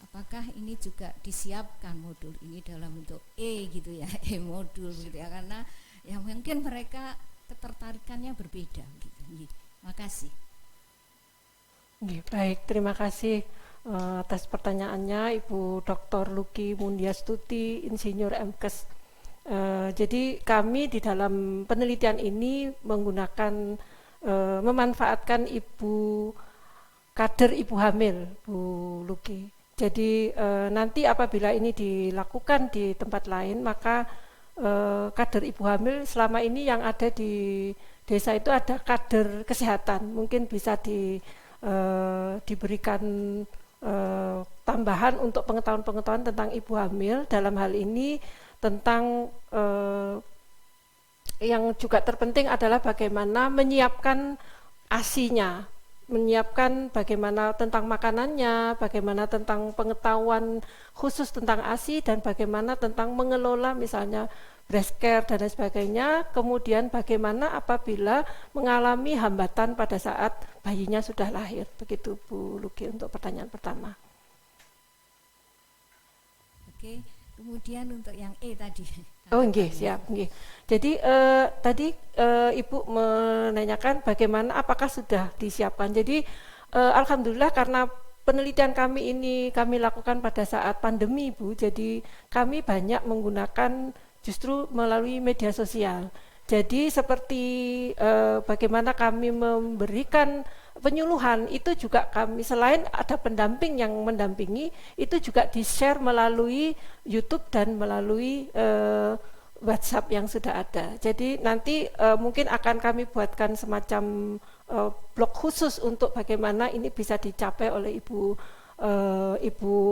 Apakah ini juga disiapkan modul ini dalam bentuk gitu ya, modul gitu ya, karena ya mungkin mereka ketertarikannya berbeda gitu. Makasih. Baik, terima kasih atas pertanyaannya Ibu Dr. Luki Mundiastuti, Insinyur MKes. Jadi kami di dalam penelitian ini menggunakan memanfaatkan kader ibu hamil, Bu Luki. Jadi nanti apabila ini dilakukan di tempat lain, maka kader ibu hamil selama ini yang ada di desa itu ada kader kesehatan, mungkin bisa diberikan tambahan untuk pengetahuan-pengetahuan tentang ibu hamil, dalam hal ini tentang yang juga terpenting adalah bagaimana menyiapkan ASI-nya, menyiapkan bagaimana tentang makanannya, bagaimana tentang pengetahuan khusus tentang ASI, dan bagaimana tentang mengelola misalnya breast care dan lain sebagainya. Kemudian bagaimana apabila mengalami hambatan pada saat bayinya sudah lahir. Begitu Bu Luki untuk pertanyaan pertama. Oke, kemudian untuk yang tadi. Oh nggih, siap nggih. Jadi tadi Ibu menanyakan bagaimana apakah sudah disiapkan. Jadi alhamdulillah karena penelitian kami ini kami lakukan pada saat pandemi, Bu. Jadi kami banyak menggunakan justru melalui media sosial. Jadi seperti bagaimana kami memberikan penyuluhan, itu juga kami selain ada pendamping yang mendampingi, itu juga di-share melalui YouTube dan melalui WhatsApp yang sudah ada. Jadi nanti mungkin akan kami buatkan semacam blog khusus untuk bagaimana ini bisa dicapai oleh ibu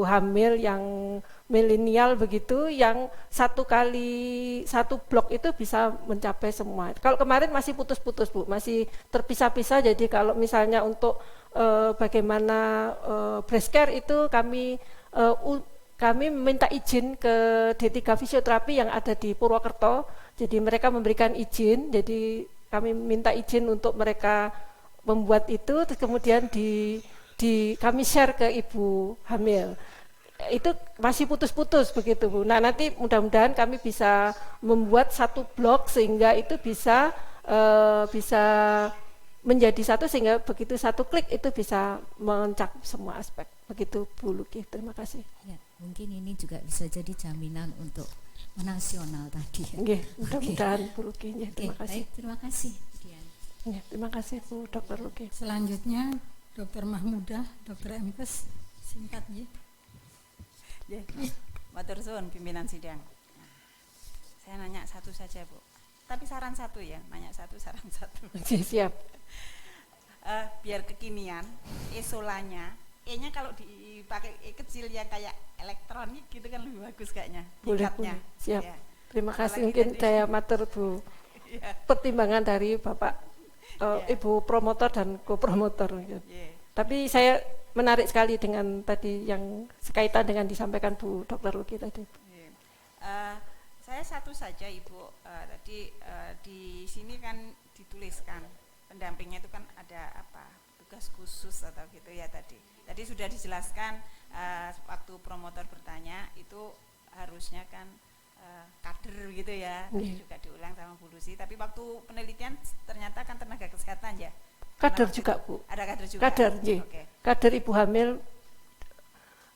hamil yang milenial begitu, yang satu blok itu bisa mencapai semua. Kalau kemarin masih putus-putus, Bu, masih terpisah-pisah. Jadi kalau misalnya untuk bagaimana breast care itu kami minta izin ke D3 Fisioterapi yang ada di Purwokerto. Jadi mereka memberikan izin, jadi kami minta izin untuk mereka membuat itu, terus kemudian kami share ke ibu hamil. Itu masih putus-putus begitu, Bu. Nah, nanti mudah-mudahan kami bisa membuat satu blog sehingga itu bisa menjadi satu, sehingga begitu satu klik itu bisa mencakup semua aspek. Begitu Bu Luki, terima kasih. Ya, mungkin ini juga bisa jadi jaminan untuk menasional tadi. Ya. Mudah-mudahan Bu Luki. Ya, terima kasih. Baik, terima kasih. Ya, terima kasih Bu Dr. Luki. Selanjutnya Dr. Mahmudah, Dr. MKes, singkat ya. Matur suwun pimpinan sidang. Saya nanya satu saja, Bu. Tapi saran satu ya, nanya satu, saran satu. Siap. Biar kekinian, Esolanya, E-nya kalau dipakai E kecil ya kayak elektronik gitu kan lebih bagus kayaknya. Boleh. Siap. Ya. Terima kasih, mungkin saya matur Bu pertimbangan dari Bapak Ibu promotor dan kopromotor. Tapi saya menarik sekali dengan tadi yang sekaitan dengan disampaikan Bu Dr. Luki tadi. Saya satu saja Ibu, tadi di sini kan dituliskan pendampingnya itu kan ada apa, tugas khusus atau gitu ya tadi. Tadi sudah dijelaskan waktu promotor bertanya itu harusnya kan kader gitu ya, juga diulang sama Bu Lucy. Tapi waktu penelitian ternyata kan tenaga kesehatan ya. Kader juga Bu. Ada kader juga. Kader, Okay.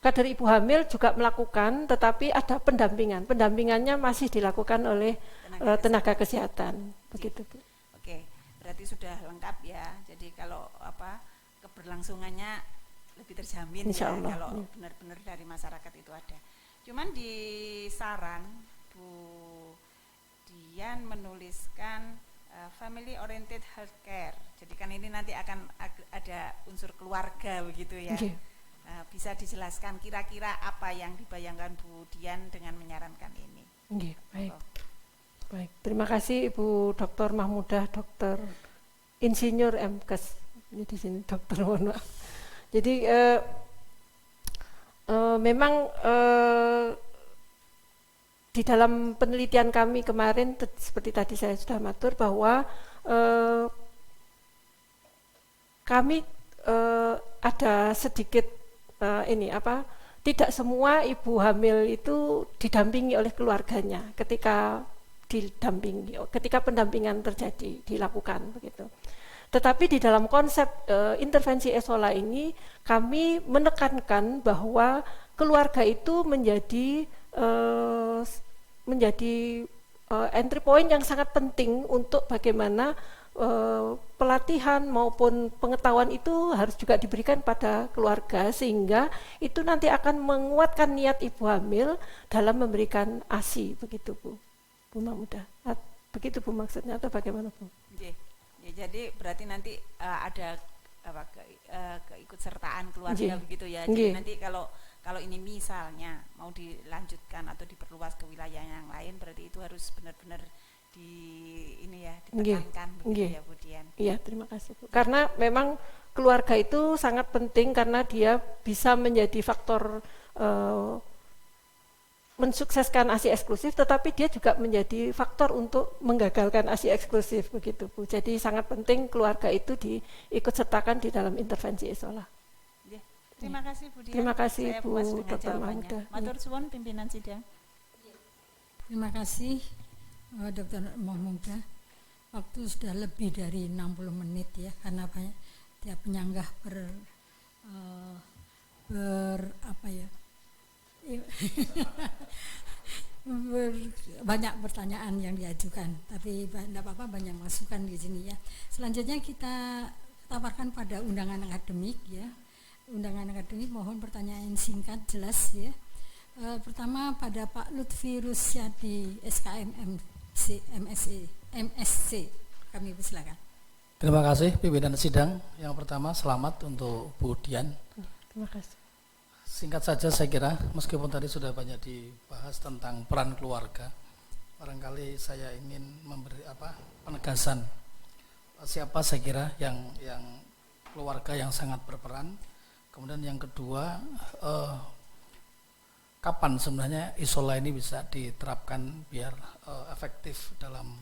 Kader ibu hamil juga melakukan, tetapi ada pendampingan. Pendampingannya masih dilakukan oleh tenaga kesehatan. Begitu Bu. Oke, berarti sudah lengkap ya. Jadi kalau apa keberlangsungannya lebih terjamin ya kalau benar-benar dari masyarakat itu ada. Cuman di saran Bu Dian menuliskan family oriented healthcare. Jadi kan ini nanti akan ada unsur keluarga begitu ya. Bisa dijelaskan kira-kira apa yang dibayangkan Bu Dian dengan menyarankan ini. Baik. Baik, terima kasih Ibu Dr. Mahmudah, Dokter Insinyur MKes. Ini di sini dokter, mohon maaf. Jadi memang di dalam penelitian kami kemarin seperti tadi saya sudah matur bahwa kami ada sedikit tidak semua ibu hamil itu didampingi oleh keluarganya ketika pendampingan dilakukan begitu. Tetapi di dalam konsep intervensi Esola ini kami menekankan bahwa keluarga itu menjadi entry point yang sangat penting untuk bagaimana pelatihan maupun pengetahuan itu harus juga diberikan pada keluarga, sehingga itu nanti akan menguatkan niat ibu hamil dalam memberikan ASI, begitu Bu Mahmudah. Begitu Bu maksudnya atau bagaimana Bu? Ya, jadi berarti nanti ada keikutsertaan keluarga begitu ya. Jadi nanti kalau ini misalnya mau dilanjutkan atau diperluas ke wilayah yang lain, berarti itu harus benar-benar ditekankan begitu ya Bu Dian. Iya, terima kasih Bu. Karena memang keluarga itu sangat penting karena dia bisa menjadi faktor mensukseskan ASI eksklusif, tetapi dia juga menjadi faktor untuk menggagalkan ASI eksklusif begitu Bu. Jadi sangat penting keluarga itu diikut sertakan di dalam intervensi Esola. Terima kasih Bu Dian. Terima kasih saya Bu puas dengan Dr. jawabannya. Mahmudah. Matur suwun pimpinan sidang. Terima kasih Dr. Mahmudah. Waktu sudah lebih dari 60 menit ya, karena banyak tiap penyanggah banyak pertanyaan yang diajukan, tapi tidak apa-apa, banyak masukan di sini ya. Selanjutnya kita tawarkan pada undangan akademik ya. Undangan akademik mohon pertanyaan singkat jelas ya. Pertama pada Pak Lutfi Rusyadi SKM MSc, kami persilakan. Terima kasih pimpinan sidang. Yang pertama selamat untuk Bu Dian. Terima kasih. Singkat saja saya kira, meskipun tadi sudah banyak dibahas tentang peran keluarga, barangkali saya ingin memberi penegasan siapa saya kira yang keluarga yang sangat berperan. Kemudian yang kedua, kapan sebenarnya Esola ini bisa diterapkan biar efektif dalam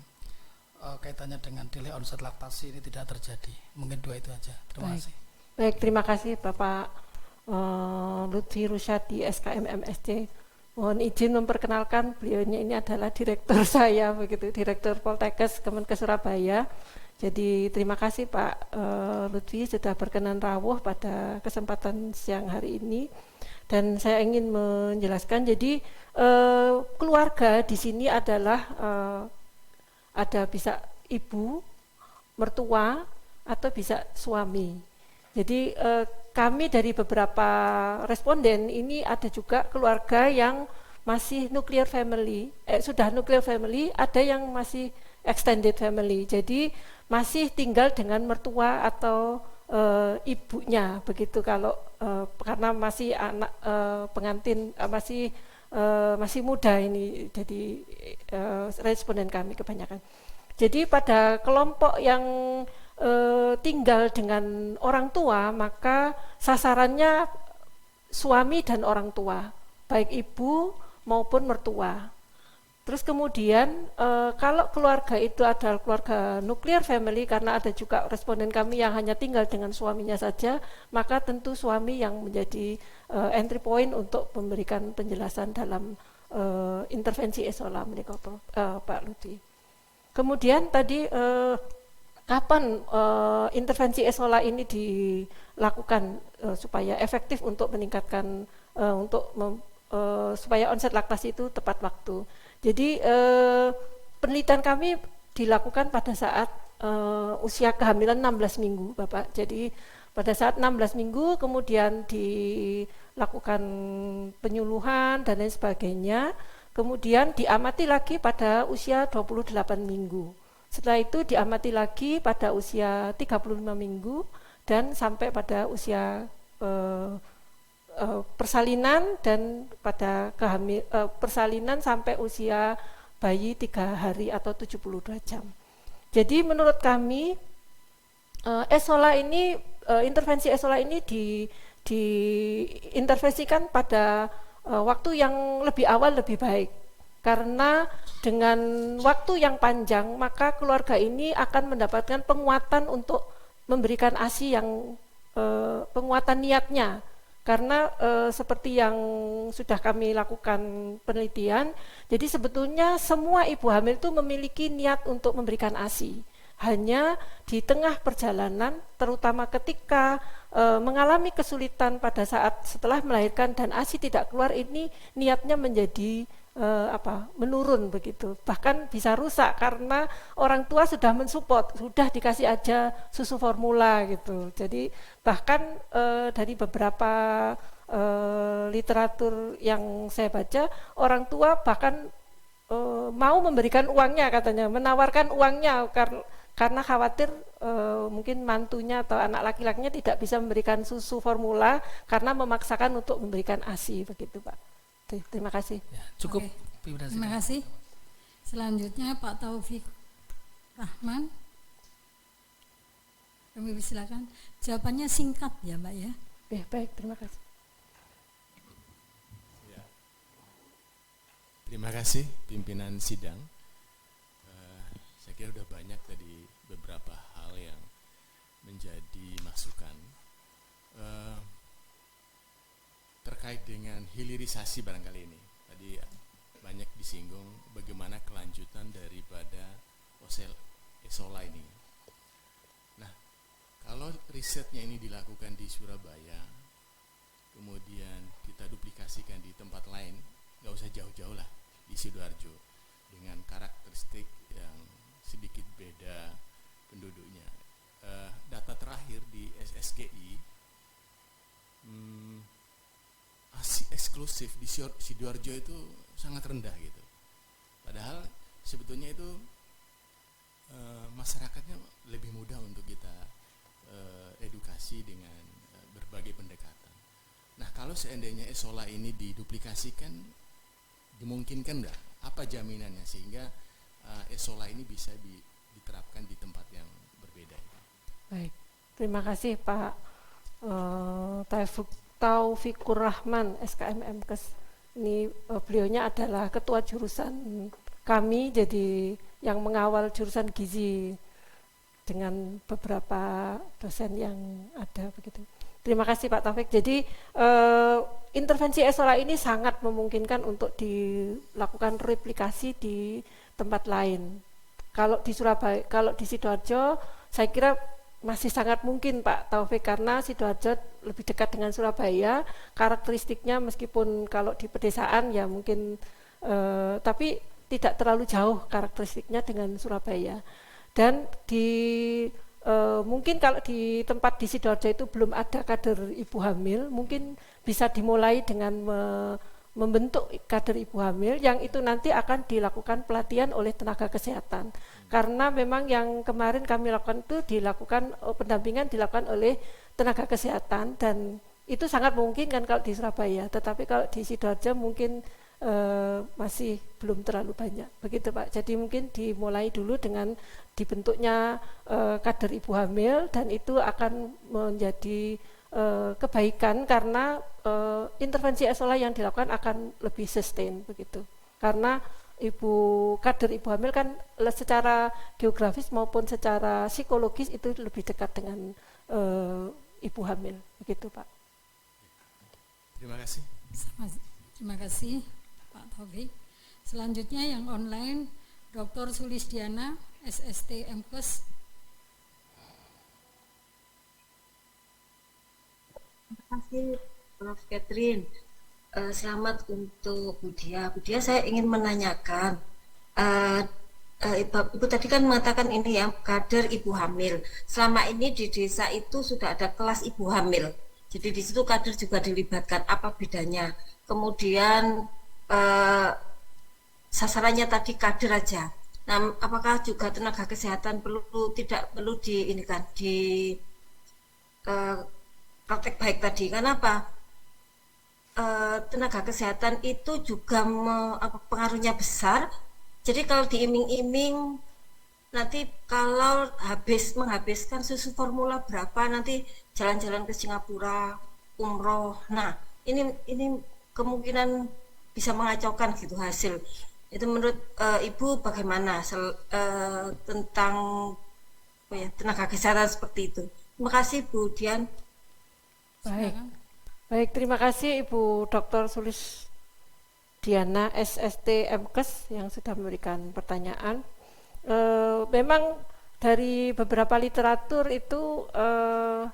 kaitannya dengan delay onset laktasi ini tidak terjadi. Mungkin dua itu aja. Terima kasih. Baik, terima kasih Bapak Lutfi Rusyadi SKM MSc. Mohon izin memperkenalkan, beliaunya ini adalah direktur saya begitu, Direktur Poltekkes Kemenkes Surabaya. Jadi terima kasih Pak Lutfi sudah berkenan rawuh pada kesempatan siang hari ini. Dan saya ingin menjelaskan, jadi keluarga di sini adalah ada bisa ibu, mertua, atau bisa suami. Jadi kami dari beberapa responden ini ada juga keluarga yang masih nuclear family, sudah nuclear family, ada yang masih extended family. Jadi masih tinggal dengan mertua atau ibunya begitu, kalau karena masih anak pengantin masih muda ini, jadi responden kami kebanyakan. Jadi pada kelompok yang tinggal dengan orang tua, maka sasarannya suami dan orang tua, baik ibu maupun mertua. Terus kemudian kalau keluarga itu adalah keluarga nuclear family, karena ada juga responden kami yang hanya tinggal dengan suaminya saja, maka tentu suami yang menjadi entry point untuk memberikan penjelasan dalam intervensi esola menika Pak Lutfi. Kemudian tadi kapan intervensi esola ini dilakukan supaya efektif untuk meningkatkan supaya onset laktasi itu tepat waktu. Jadi penelitian kami dilakukan pada saat usia kehamilan 16 minggu, Bapak. Jadi pada saat 16 minggu kemudian dilakukan penyuluhan dan lain sebagainya, kemudian diamati lagi pada usia 28 minggu. Setelah itu diamati lagi pada usia 35 minggu dan sampai pada usia persalinan dan pada persalinan sampai usia bayi 3 hari atau 72 jam. Jadi menurut kami esola ini intervensi esola ini diintervensikan pada waktu yang lebih awal lebih baik. Karena dengan waktu yang panjang maka keluarga ini akan mendapatkan penguatan untuk memberikan ASI yang penguatan niatnya. Karena seperti yang sudah kami lakukan penelitian, jadi sebetulnya semua ibu hamil itu memiliki niat untuk memberikan ASI. Hanya di tengah perjalanan, terutama ketika mengalami kesulitan pada saat setelah melahirkan dan ASI tidak keluar, ini niatnya menjadi menurun begitu, bahkan bisa rusak karena orang tua sudah mensupport, sudah dikasih aja susu formula gitu. Jadi bahkan dari beberapa literatur yang saya baca, orang tua bahkan mau memberikan uangnya, katanya menawarkan uangnya karena khawatir mungkin mantunya atau anak laki-lakinya tidak bisa memberikan susu formula karena memaksakan untuk memberikan ASI begitu, Pak. Terima kasih. Ya, cukup. Oke. Terima kasih. Selanjutnya Pak Taufik Rahman. Kami silakan. Jawabannya singkat ya, Mbak ya. Ya, baik, terima kasih. Ya. Terima kasih pimpinan sidang. Saya kira sudah banyak tadi beberapa hal yang menjadi masukan. Terkait dengan hilirisasi barangkali ini, tadi banyak disinggung bagaimana kelanjutan daripada esola ini. Nah, kalau risetnya ini dilakukan di Surabaya, kemudian kita duplikasikan di tempat lain, nggak usah jauh-jauh lah, di Sidoarjo, dengan karakteristik yang sedikit beda penduduknya. Data terakhir di SSGI, ASI eksklusif di Sidoarjo itu sangat rendah gitu. Padahal sebetulnya itu masyarakatnya lebih mudah untuk kita edukasi dengan berbagai pendekatan. Nah, kalau seandainya esola ini diduplikasikan, dimungkinkan nggak? Apa jaminannya sehingga esola ini bisa diterapkan di tempat yang berbeda? Baik, terima kasih Pak Taufikur Rahman, SKMMkes. Ini beliaunya adalah ketua jurusan kami, jadi yang mengawal jurusan gizi dengan beberapa dosen yang ada begitu. Terima kasih Pak Taufik. Jadi intervensi esola ini sangat memungkinkan untuk dilakukan replikasi di tempat lain. Kalau di Surabaya, kalau di Sidoarjo, saya kira masih sangat mungkin Pak Taufik, karena Sidoarjo lebih dekat dengan Surabaya, karakteristiknya meskipun kalau di pedesaan ya mungkin tapi tidak terlalu jauh karakteristiknya dengan Surabaya. Dan mungkin kalau di tempat di Sidoarjo itu belum ada kader ibu hamil, mungkin bisa dimulai dengan membentuk kader ibu hamil yang itu nanti akan dilakukan pelatihan oleh tenaga kesehatan. Karena memang yang kemarin kami lakukan itu dilakukan pendampingan dilakukan oleh tenaga kesehatan dan itu sangat mungkin kan kalau di Surabaya. Tetapi kalau di Sidoarjo mungkin masih belum terlalu banyak, begitu Pak. Jadi mungkin dimulai dulu dengan dibentuknya kader ibu hamil, dan itu akan menjadi kebaikan karena intervensi ESOLA yang dilakukan akan lebih sustain, begitu. Karena kader ibu hamil kan secara geografis maupun secara psikologis itu lebih dekat dengan ibu hamil, begitu Pak. Terima kasih. Terima kasih Pak Taufik. Selanjutnya yang online, Dr. Sulisdiana, SST MKes. Terima kasih Prof. Catherine. Selamat untuk Budia. Budia, saya ingin menanyakan, Ibu tadi kan mengatakan ini ya, kader ibu hamil. Selama ini di desa itu sudah ada kelas ibu hamil. Jadi di situ kader juga dilibatkan. Apa bedanya? Kemudian sasarannya tadi kader aja. Nah, apakah juga tenaga kesehatan tidak perlu di praktek baik tadi? Kenapa? Tenaga kesehatan itu juga pengaruhnya besar. Jadi kalau diiming-iming nanti kalau menghabiskan susu formula berapa, nanti jalan-jalan ke Singapura, umroh. Nah, ini kemungkinan bisa mengacaukan gitu hasil. Itu menurut Ibu bagaimana tentang tenaga kesehatan seperti itu? Terima kasih Bu Dian. Baik, terima kasih Ibu Dr. Sulisdiana, SST MKes yang sudah memberikan pertanyaan. Memang dari beberapa literatur itu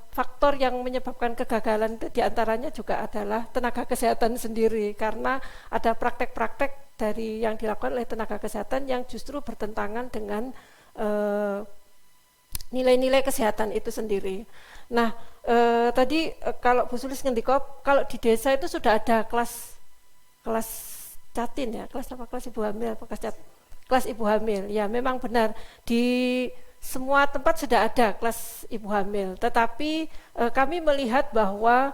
faktor yang menyebabkan kegagalan itu diantaranya juga adalah tenaga kesehatan sendiri, karena ada praktek-praktek dari yang dilakukan oleh tenaga kesehatan yang justru bertentangan dengan nilai-nilai kesehatan itu sendiri. Nah, tadi kalau Bu Sulis ngendikop, kalau di desa itu sudah ada kelas catin ya, kelas ibu hamil, kelas ibu hamil. Ya, memang benar di semua tempat sudah ada kelas ibu hamil. Tetapi kami melihat bahwa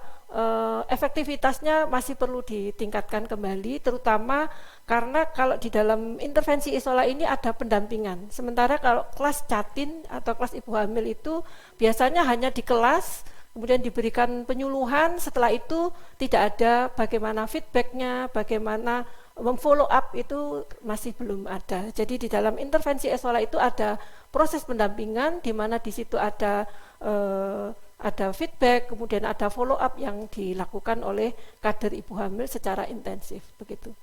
efektivitasnya masih perlu ditingkatkan kembali, terutama karena kalau di dalam intervensi ESOLA ini ada pendampingan. Sementara kalau kelas catin atau kelas ibu hamil itu biasanya hanya di kelas, kemudian diberikan penyuluhan, setelah itu tidak ada bagaimana feedbacknya, bagaimana memfollow up, itu masih belum ada. Jadi di dalam intervensi ESOLA itu ada proses pendampingan di mana di situ ada feedback, kemudian ada follow up yang dilakukan oleh kader ibu hamil secara intensif, begitu.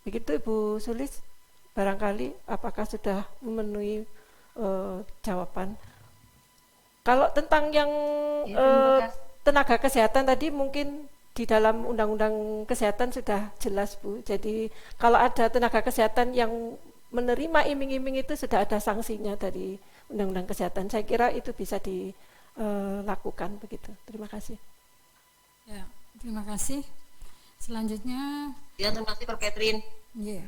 Begitu Ibu Sulis, barangkali apakah sudah memenuhi jawaban. Kalau tentang yang tenaga kesehatan tadi mungkin di dalam Undang-Undang Kesehatan sudah jelas Bu. Jadi kalau ada tenaga kesehatan yang menerima iming-iming itu sudah ada sanksinya dari Undang-Undang Kesehatan. Saya kira itu bisa dilakukan begitu. Terima kasih. Ya, terima kasih. Selanjutnya. Ya, terima kasih Pak Catherine. Ya.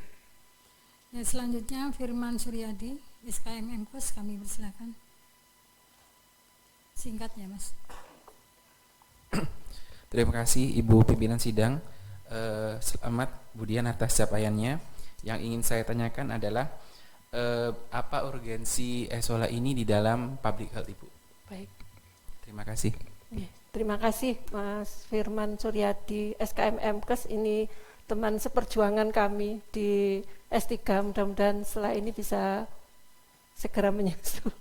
Ya, selanjutnya Firman Suryadi, SKM MKes, kami persilakan. Singkat ya Mas. Terima kasih Ibu Pimpinan Sidang. Selamat Budian atas capaiannya. Yang ingin saya tanyakan adalah apa urgensi ESOLA ini di dalam public health Ibu? Baik. Terima kasih. Terima kasih Mas Firman Suryadi, SKM MKes, ini teman seperjuangan kami di S3, mudah-mudahan setelah ini bisa segera menyusul.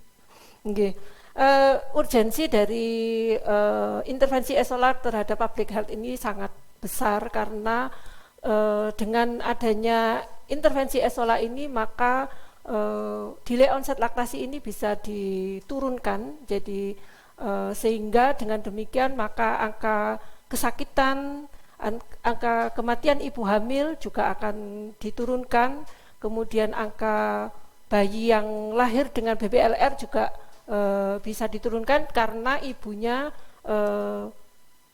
Okay. Urgensi dari intervensi ESOLA terhadap public health ini sangat besar karena dengan adanya intervensi ESOLA ini maka delay onset laktasi ini bisa diturunkan, jadi sehingga dengan demikian maka angka kesakitan, angka kematian ibu hamil juga akan diturunkan, kemudian angka bayi yang lahir dengan BBLR juga bisa diturunkan karena ibunya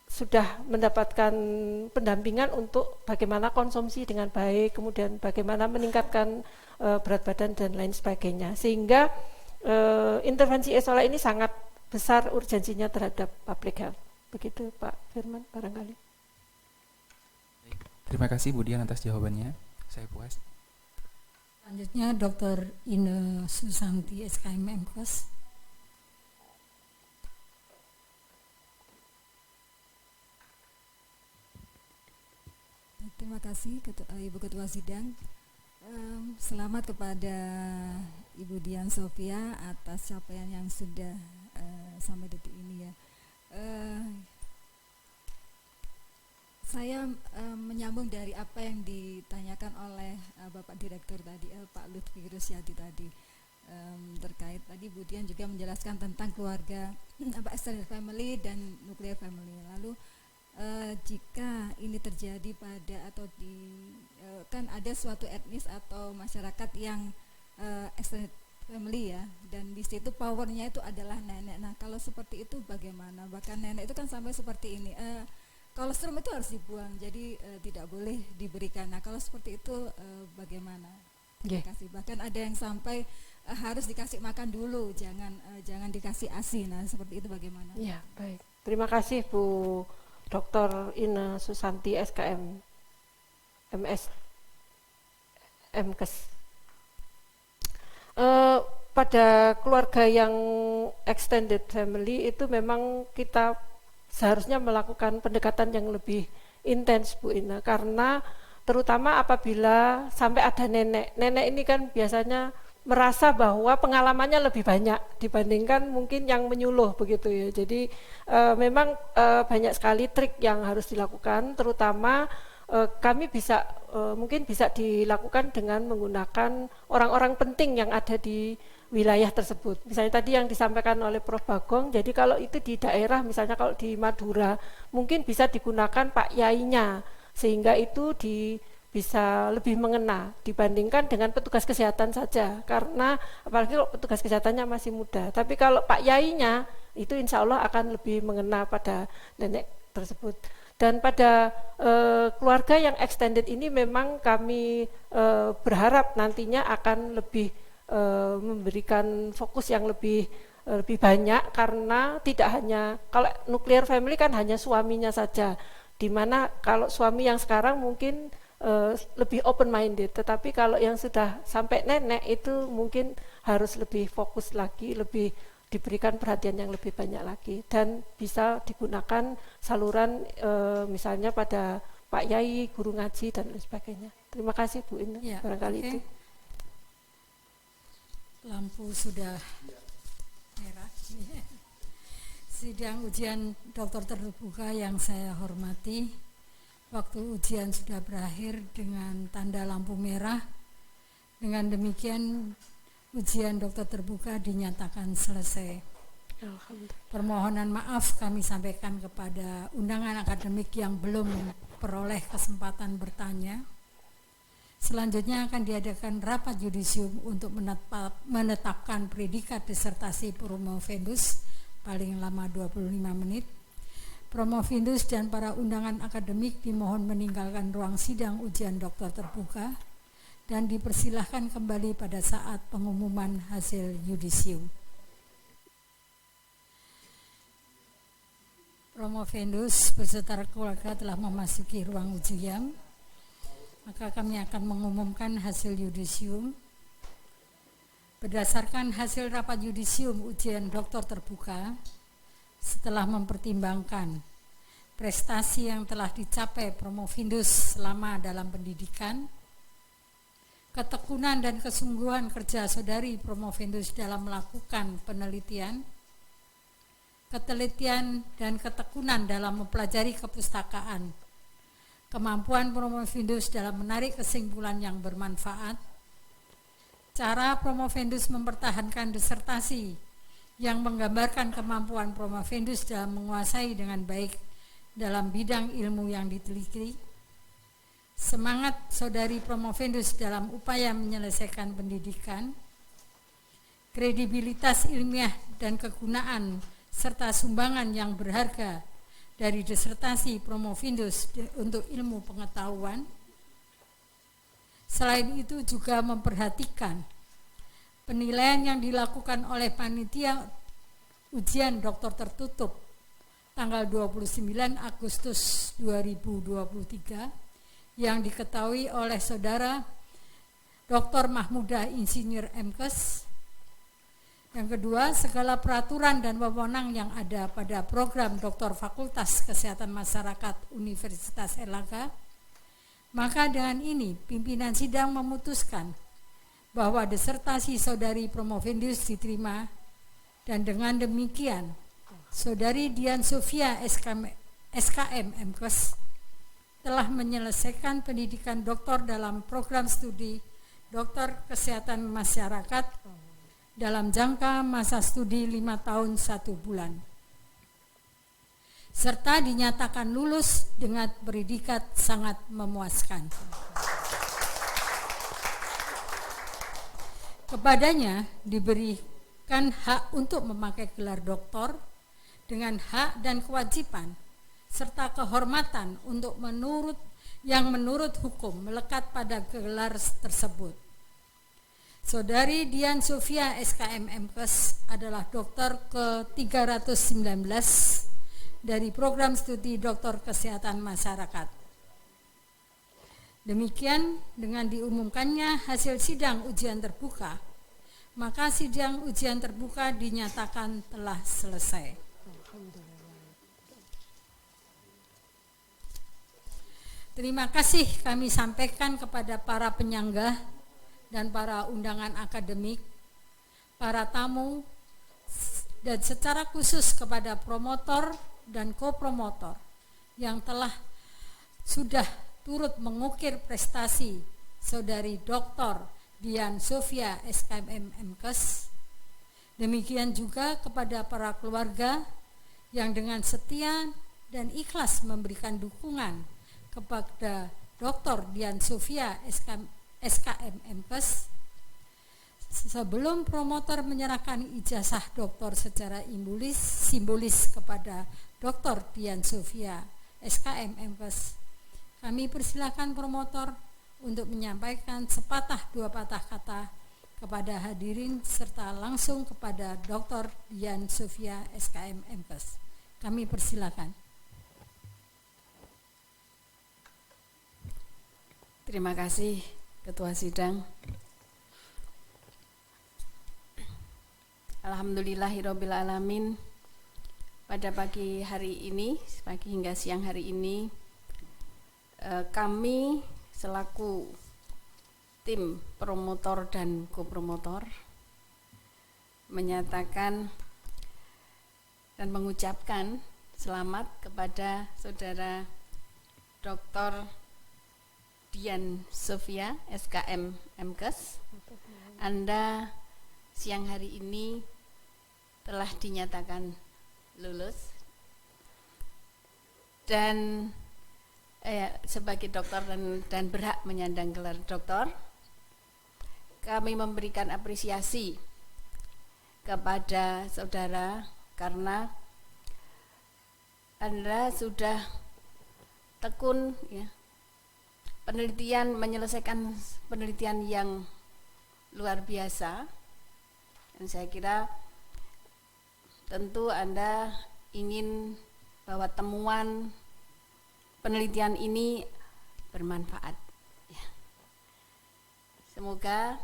sudah mendapatkan pendampingan untuk bagaimana konsumsi dengan baik, kemudian bagaimana meningkatkan berat badan dan lain sebagainya, sehingga intervensi ESOLA ini sangat besar urgensinya terhadap public health. Begitu Pak Firman barangkali. Terima kasih Bu Dian atas jawabannya. Saya puas. Selanjutnya Dr. Ine Susanti SKM MKes. Terima kasih Ibu Ketua Sidang. Selamat kepada Ibu Dian Sofia atas capaian yang sudah sampai detik ini ya. Saya menyambung dari apa yang ditanyakan oleh Bapak Direktur tadi, Pak Lutfi Rusyadi tadi, terkait tadi Bu Dian juga menjelaskan tentang keluarga extended family dan nuclear family. Lalu jika ini terjadi pada atau kan ada suatu etnis atau masyarakat yang extended family ya, dan di situ powernya itu adalah nenek. Nah kalau seperti itu bagaimana? Bahkan nenek itu kan sampai seperti ini. Kolostrum itu harus dibuang, jadi tidak boleh diberikan. Nah kalau seperti itu bagaimana? Terima kasih. Bahkan ada yang sampai harus dikasih makan dulu, jangan dikasih ASI. Nah seperti itu bagaimana? Ya baik. Terima kasih Bu Dr. Ine Susanti SKM MS MKes. Pada keluarga yang extended family itu memang kita seharusnya melakukan pendekatan yang lebih intens Bu Ina, karena terutama apabila sampai ada nenek ini kan biasanya merasa bahwa pengalamannya lebih banyak dibandingkan mungkin yang menyuluh begitu ya. Jadi memang banyak sekali trik yang harus dilakukan, terutama kami bisa mungkin bisa dilakukan dengan menggunakan orang-orang penting yang ada di wilayah tersebut. Misalnya tadi yang disampaikan oleh Prof. Bagong, jadi kalau itu di daerah, misalnya kalau di Madura, mungkin bisa digunakan Pak Yainya, sehingga itu bisa lebih mengena dibandingkan dengan petugas kesehatan saja, karena apalagi kalau petugas kesehatannya masih muda. Tapi kalau Pak Yainya, itu insya Allah akan lebih mengena pada nenek tersebut. Dan pada keluarga yang extended ini memang kami berharap nantinya akan lebih memberikan fokus yang lebih banyak, karena tidak hanya kalau nuclear family kan hanya suaminya saja, dimana kalau suami yang sekarang mungkin lebih open minded, tetapi kalau yang sudah sampai nenek itu mungkin harus lebih fokus lagi, lebih diberikan perhatian yang lebih banyak lagi, dan bisa digunakan saluran misalnya pada Pak Yai, guru ngaji dan lain sebagainya. Terima kasih Bu Ina, ya, barangkali itu. Lampu sudah merah. Sidang ujian doktor terbuka yang saya hormati, waktu ujian sudah berakhir dengan tanda lampu merah. Dengan demikian ujian doktor terbuka dinyatakan selesai. Permohonan maaf kami sampaikan kepada undangan akademik yang belum peroleh kesempatan bertanya. Selanjutnya akan diadakan rapat yudisium untuk menetapkan predikat disertasi promovendus paling lama 25 menit. Promovendus dan para undangan akademik dimohon meninggalkan ruang sidang ujian doktor terbuka dan dipersilahkan kembali pada saat pengumuman hasil yudisium. Promovendus beserta keluarga telah memasuki ruang ujian. Maka kami akan mengumumkan hasil yudisium. Berdasarkan hasil rapat yudisium ujian doktor terbuka, setelah mempertimbangkan prestasi yang telah dicapai promovendus selama dalam pendidikan, ketekunan dan kesungguhan kerja saudari promovendus dalam melakukan penelitian, ketelitian dan ketekunan dalam mempelajari kepustakaan, kemampuan promovendus dalam menarik kesimpulan yang bermanfaat, cara promovendus mempertahankan disertasi yang menggambarkan kemampuan promovendus dalam menguasai dengan baik dalam bidang ilmu yang diteliti, semangat saudari promovendus dalam upaya menyelesaikan pendidikan, kredibilitas ilmiah dan kegunaan serta sumbangan yang berharga dari disertasi promovendus untuk ilmu pengetahuan. Selain itu juga memperhatikan penilaian yang dilakukan oleh panitia ujian doktor tertutup tanggal 29 Agustus 2023 yang diketahui oleh Saudara Dr. Mahmudah Insinyur MKes. Yang kedua, segala peraturan dan wewenang yang ada pada program Doktor Fakultas Kesehatan Masyarakat Universitas Erlangga. Maka dengan ini pimpinan sidang memutuskan bahwa disertasi Saudari Promovendius diterima, dan dengan demikian Saudari Dian Sofia SKM MKes telah menyelesaikan pendidikan doktor dalam program studi Doktor Kesehatan Masyarakat dalam jangka masa studi 5 tahun 1 bulan, serta dinyatakan lulus dengan predikat sangat memuaskan. Kepadanya diberikan hak untuk memakai gelar doktor dengan hak dan kewajiban serta kehormatan untuk menurut hukum melekat pada gelar tersebut. Saudari Dian Sofia SKM MKes adalah dokter ke-319 dari program studi Doktor Kesehatan Masyarakat. Demikian dengan diumumkannya hasil sidang ujian terbuka, maka sidang ujian terbuka dinyatakan telah selesai. Terima kasih kami sampaikan kepada para penyanggah dan para undangan akademik, para tamu, dan secara khusus kepada promotor dan kopromotor yang sudah turut mengukir prestasi Saudari Dr. Dian Sofia SKM MKes. Demikian juga kepada para keluarga yang dengan setia dan ikhlas memberikan dukungan kepada Dr. Dian Sofia SKM MKes. Sebelum promotor menyerahkan ijazah doktor secara simbolis kepada Dr. Dian Sofia SKM MKes, kami persilakan promotor untuk menyampaikan sepatah dua patah kata kepada hadirin serta langsung kepada Dr. Dian Sofia SKM MKes. Kami persilakan. Terima kasih Ketua Sidang. Alhamdulillahirabbil alamin. Pada pagi hari ini, pagi hingga siang hari ini, kami selaku tim promotor dan kopromotor menyatakan dan mengucapkan selamat kepada Saudara Dr. Dian Sofia SKM MKes. Anda siang hari ini telah dinyatakan lulus dan sebagai dokter dan berhak menyandang gelar doktor. Kami memberikan apresiasi kepada saudara karena Anda sudah tekun menyelesaikan penelitian yang luar biasa, dan saya kira tentu Anda ingin bahwa temuan penelitian ini bermanfaat. Semoga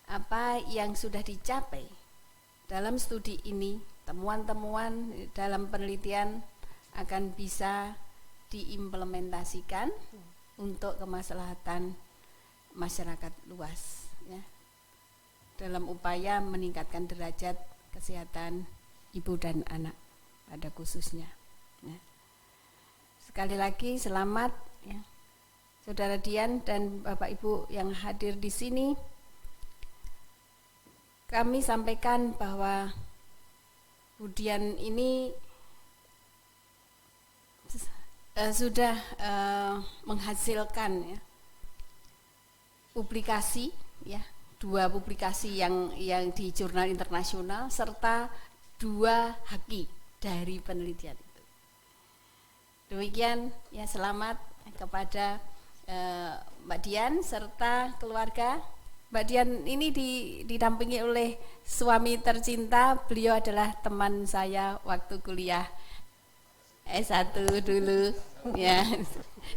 apa yang sudah dicapai dalam studi ini, temuan-temuan dalam penelitian akan bisa diimplementasikan untuk kemaslahatan masyarakat luas, dalam upaya meningkatkan derajat kesehatan ibu dan anak pada khususnya. Sekali lagi selamat Saudara Dian dan Bapak Ibu yang hadir di sini. Kami sampaikan bahwa Bu Dian ini sudah menghasilkan publikasi, 2 publikasi yang di jurnal internasional serta 2 haki dari penelitian itu. Demikian selamat kepada Mbak Dian serta keluarga. Mbak Dian ini didampingi oleh suami tercinta. Beliau adalah teman saya waktu kuliah S1 dulu.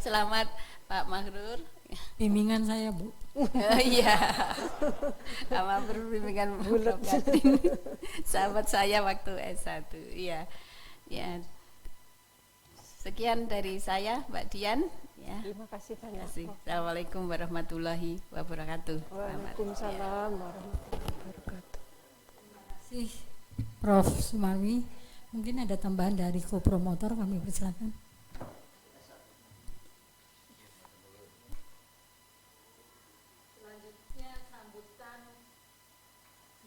Selamat Pak Mahrur. Bimbingan saya, Bu. Iya. Pak Mahrur bimbingan Prof. Katrin. Sahabat saya waktu S1. Iya. Ya. Sekian dari saya, Mbak Dian. Ya. Terima kasih banyak. Assalamualaikum warahmatullahi wabarakatuh. Waalaikumsalam warahmatullahi wabarakatuh. Terima kasih Prof. Sumarmi. Mungkin ada tambahan dari kopromotor, kami persilakan.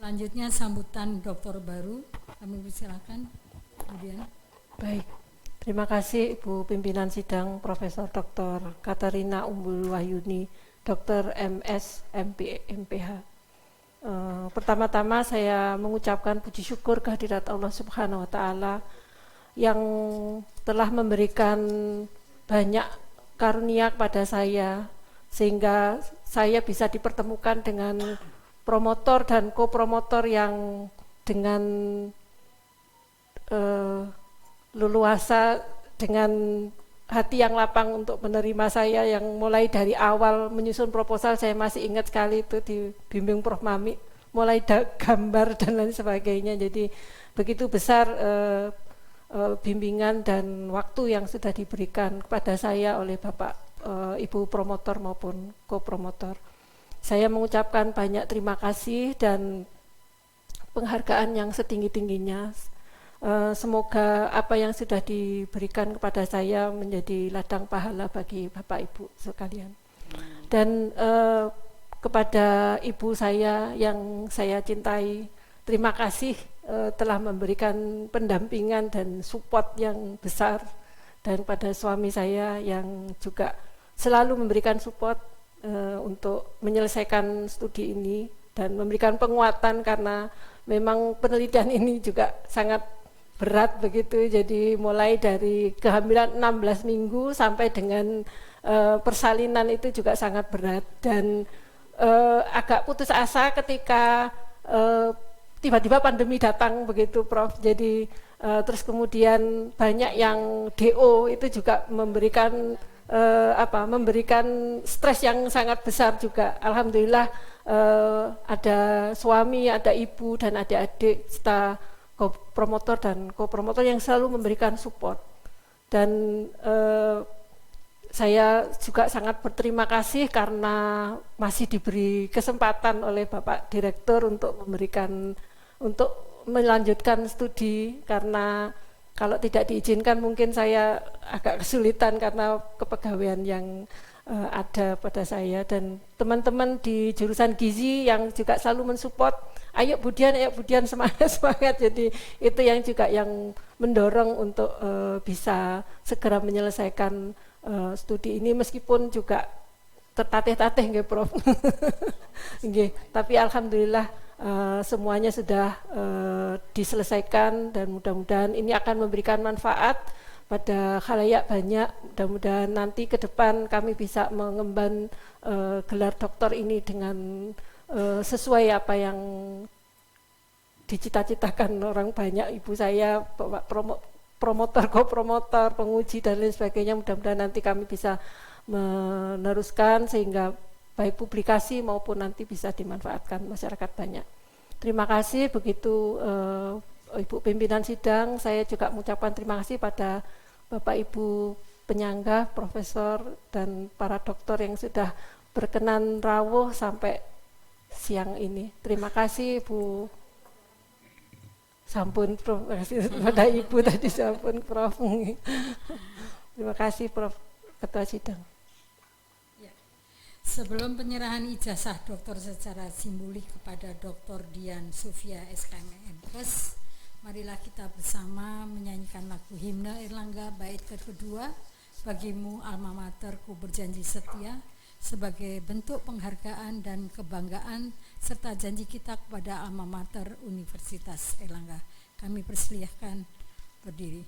Selanjutnya sambutan dokter baru, kami persilakan. Kemudian. Baik. Terima kasih Ibu Pimpinan Sidang Profesor Dr. Katarina Umbul Wahyuni, Dr. MS, MPH. Pertama-tama saya mengucapkan puji syukur kehadirat Allah Subhanahu wa Ta'ala yang telah memberikan banyak karunia kepada saya sehingga saya bisa dipertemukan dengan promotor dan kopromotor yang dengan leluasa, dengan hati yang lapang untuk menerima saya, yang mulai dari awal menyusun proposal saya masih ingat sekali itu dibimbing Prof. Mami, mulai gambar dan lain sebagainya. Jadi begitu besar bimbingan dan waktu yang sudah diberikan kepada saya oleh Bapak Ibu promotor maupun kopromotor. Saya mengucapkan banyak terima kasih dan penghargaan yang setinggi-tingginya. Semoga apa yang sudah diberikan kepada saya menjadi ladang pahala bagi Bapak Ibu sekalian. Dan kepada ibu saya yang saya cintai, terima kasih telah memberikan pendampingan dan support yang besar, dan pada suami saya yang juga selalu memberikan support untuk menyelesaikan studi ini dan memberikan penguatan, karena memang penelitian ini juga sangat berat begitu. Jadi mulai dari kehamilan 16 minggu sampai dengan persalinan itu juga sangat berat, dan agak putus asa ketika tiba-tiba pandemi datang begitu Prof. Jadi terus kemudian banyak yang DO itu juga memberikan memberikan stres yang sangat besar juga. Alhamdulillah ada suami, ada ibu dan adik-adik serta promotor dan kopromotor yang selalu memberikan support. Dan saya juga sangat berterima kasih karena masih diberi kesempatan oleh Bapak Direktur untuk melanjutkan studi, karena kalau tidak diizinkan mungkin saya agak kesulitan karena kepegawaian yang ada pada saya. Dan teman-teman di jurusan gizi yang juga selalu mensupport, ayo Budian semangat. Jadi itu yang juga yang mendorong untuk bisa segera menyelesaikan studi ini, meskipun juga tertatih-tatih nggih Prof. Nggih, tapi alhamdulillah semuanya sudah diselesaikan, dan mudah-mudahan ini akan memberikan manfaat pada khalayak banyak. Mudah-mudahan nanti ke depan kami bisa mengemban gelar doktor ini dengan sesuai apa yang dicita-citakan orang banyak, ibu saya, promotor, kopromotor, penguji dan lain sebagainya. Mudah-mudahan nanti kami bisa meneruskan sehingga baik publikasi maupun nanti bisa dimanfaatkan masyarakat banyak. Terima kasih. Begitu Ibu Pimpinan Sidang, saya juga mengucapkan terima kasih pada Bapak Ibu penyangga, profesor dan para dokter yang sudah berkenan rawuh sampai siang ini. Terima kasih Bu. Sampun Prof, pada Ibu tadi sampun Prof. Terima kasih Prof Ketua Sidang. Ya. Sebelum penyerahan ijazah dokter secara simbolik kepada Dr. Dian Sofia SKM MPes, marilah kita bersama menyanyikan lagu himne Erlangga bait kedua, Bagimu alma materku berjanji setia, sebagai bentuk penghargaan dan kebanggaan serta janji kita kepada alma mater Universitas Erlangga. Kami persilahkan berdiri.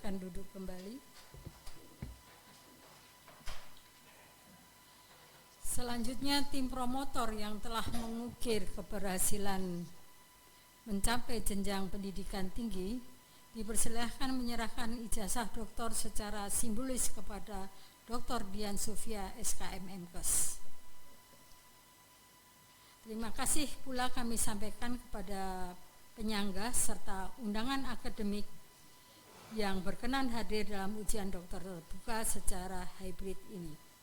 Silahkan duduk kembali. Selanjutnya tim promotor yang telah mengukir keberhasilan mencapai jenjang pendidikan tinggi dipersilahkan menyerahkan ijazah doktor secara simbolis kepada Dr. Dian Sofia SKM MKes. Terima kasih pula kami sampaikan kepada penyangga serta undangan akademik yang berkenan hadir dalam ujian doktor terbuka secara hybrid ini.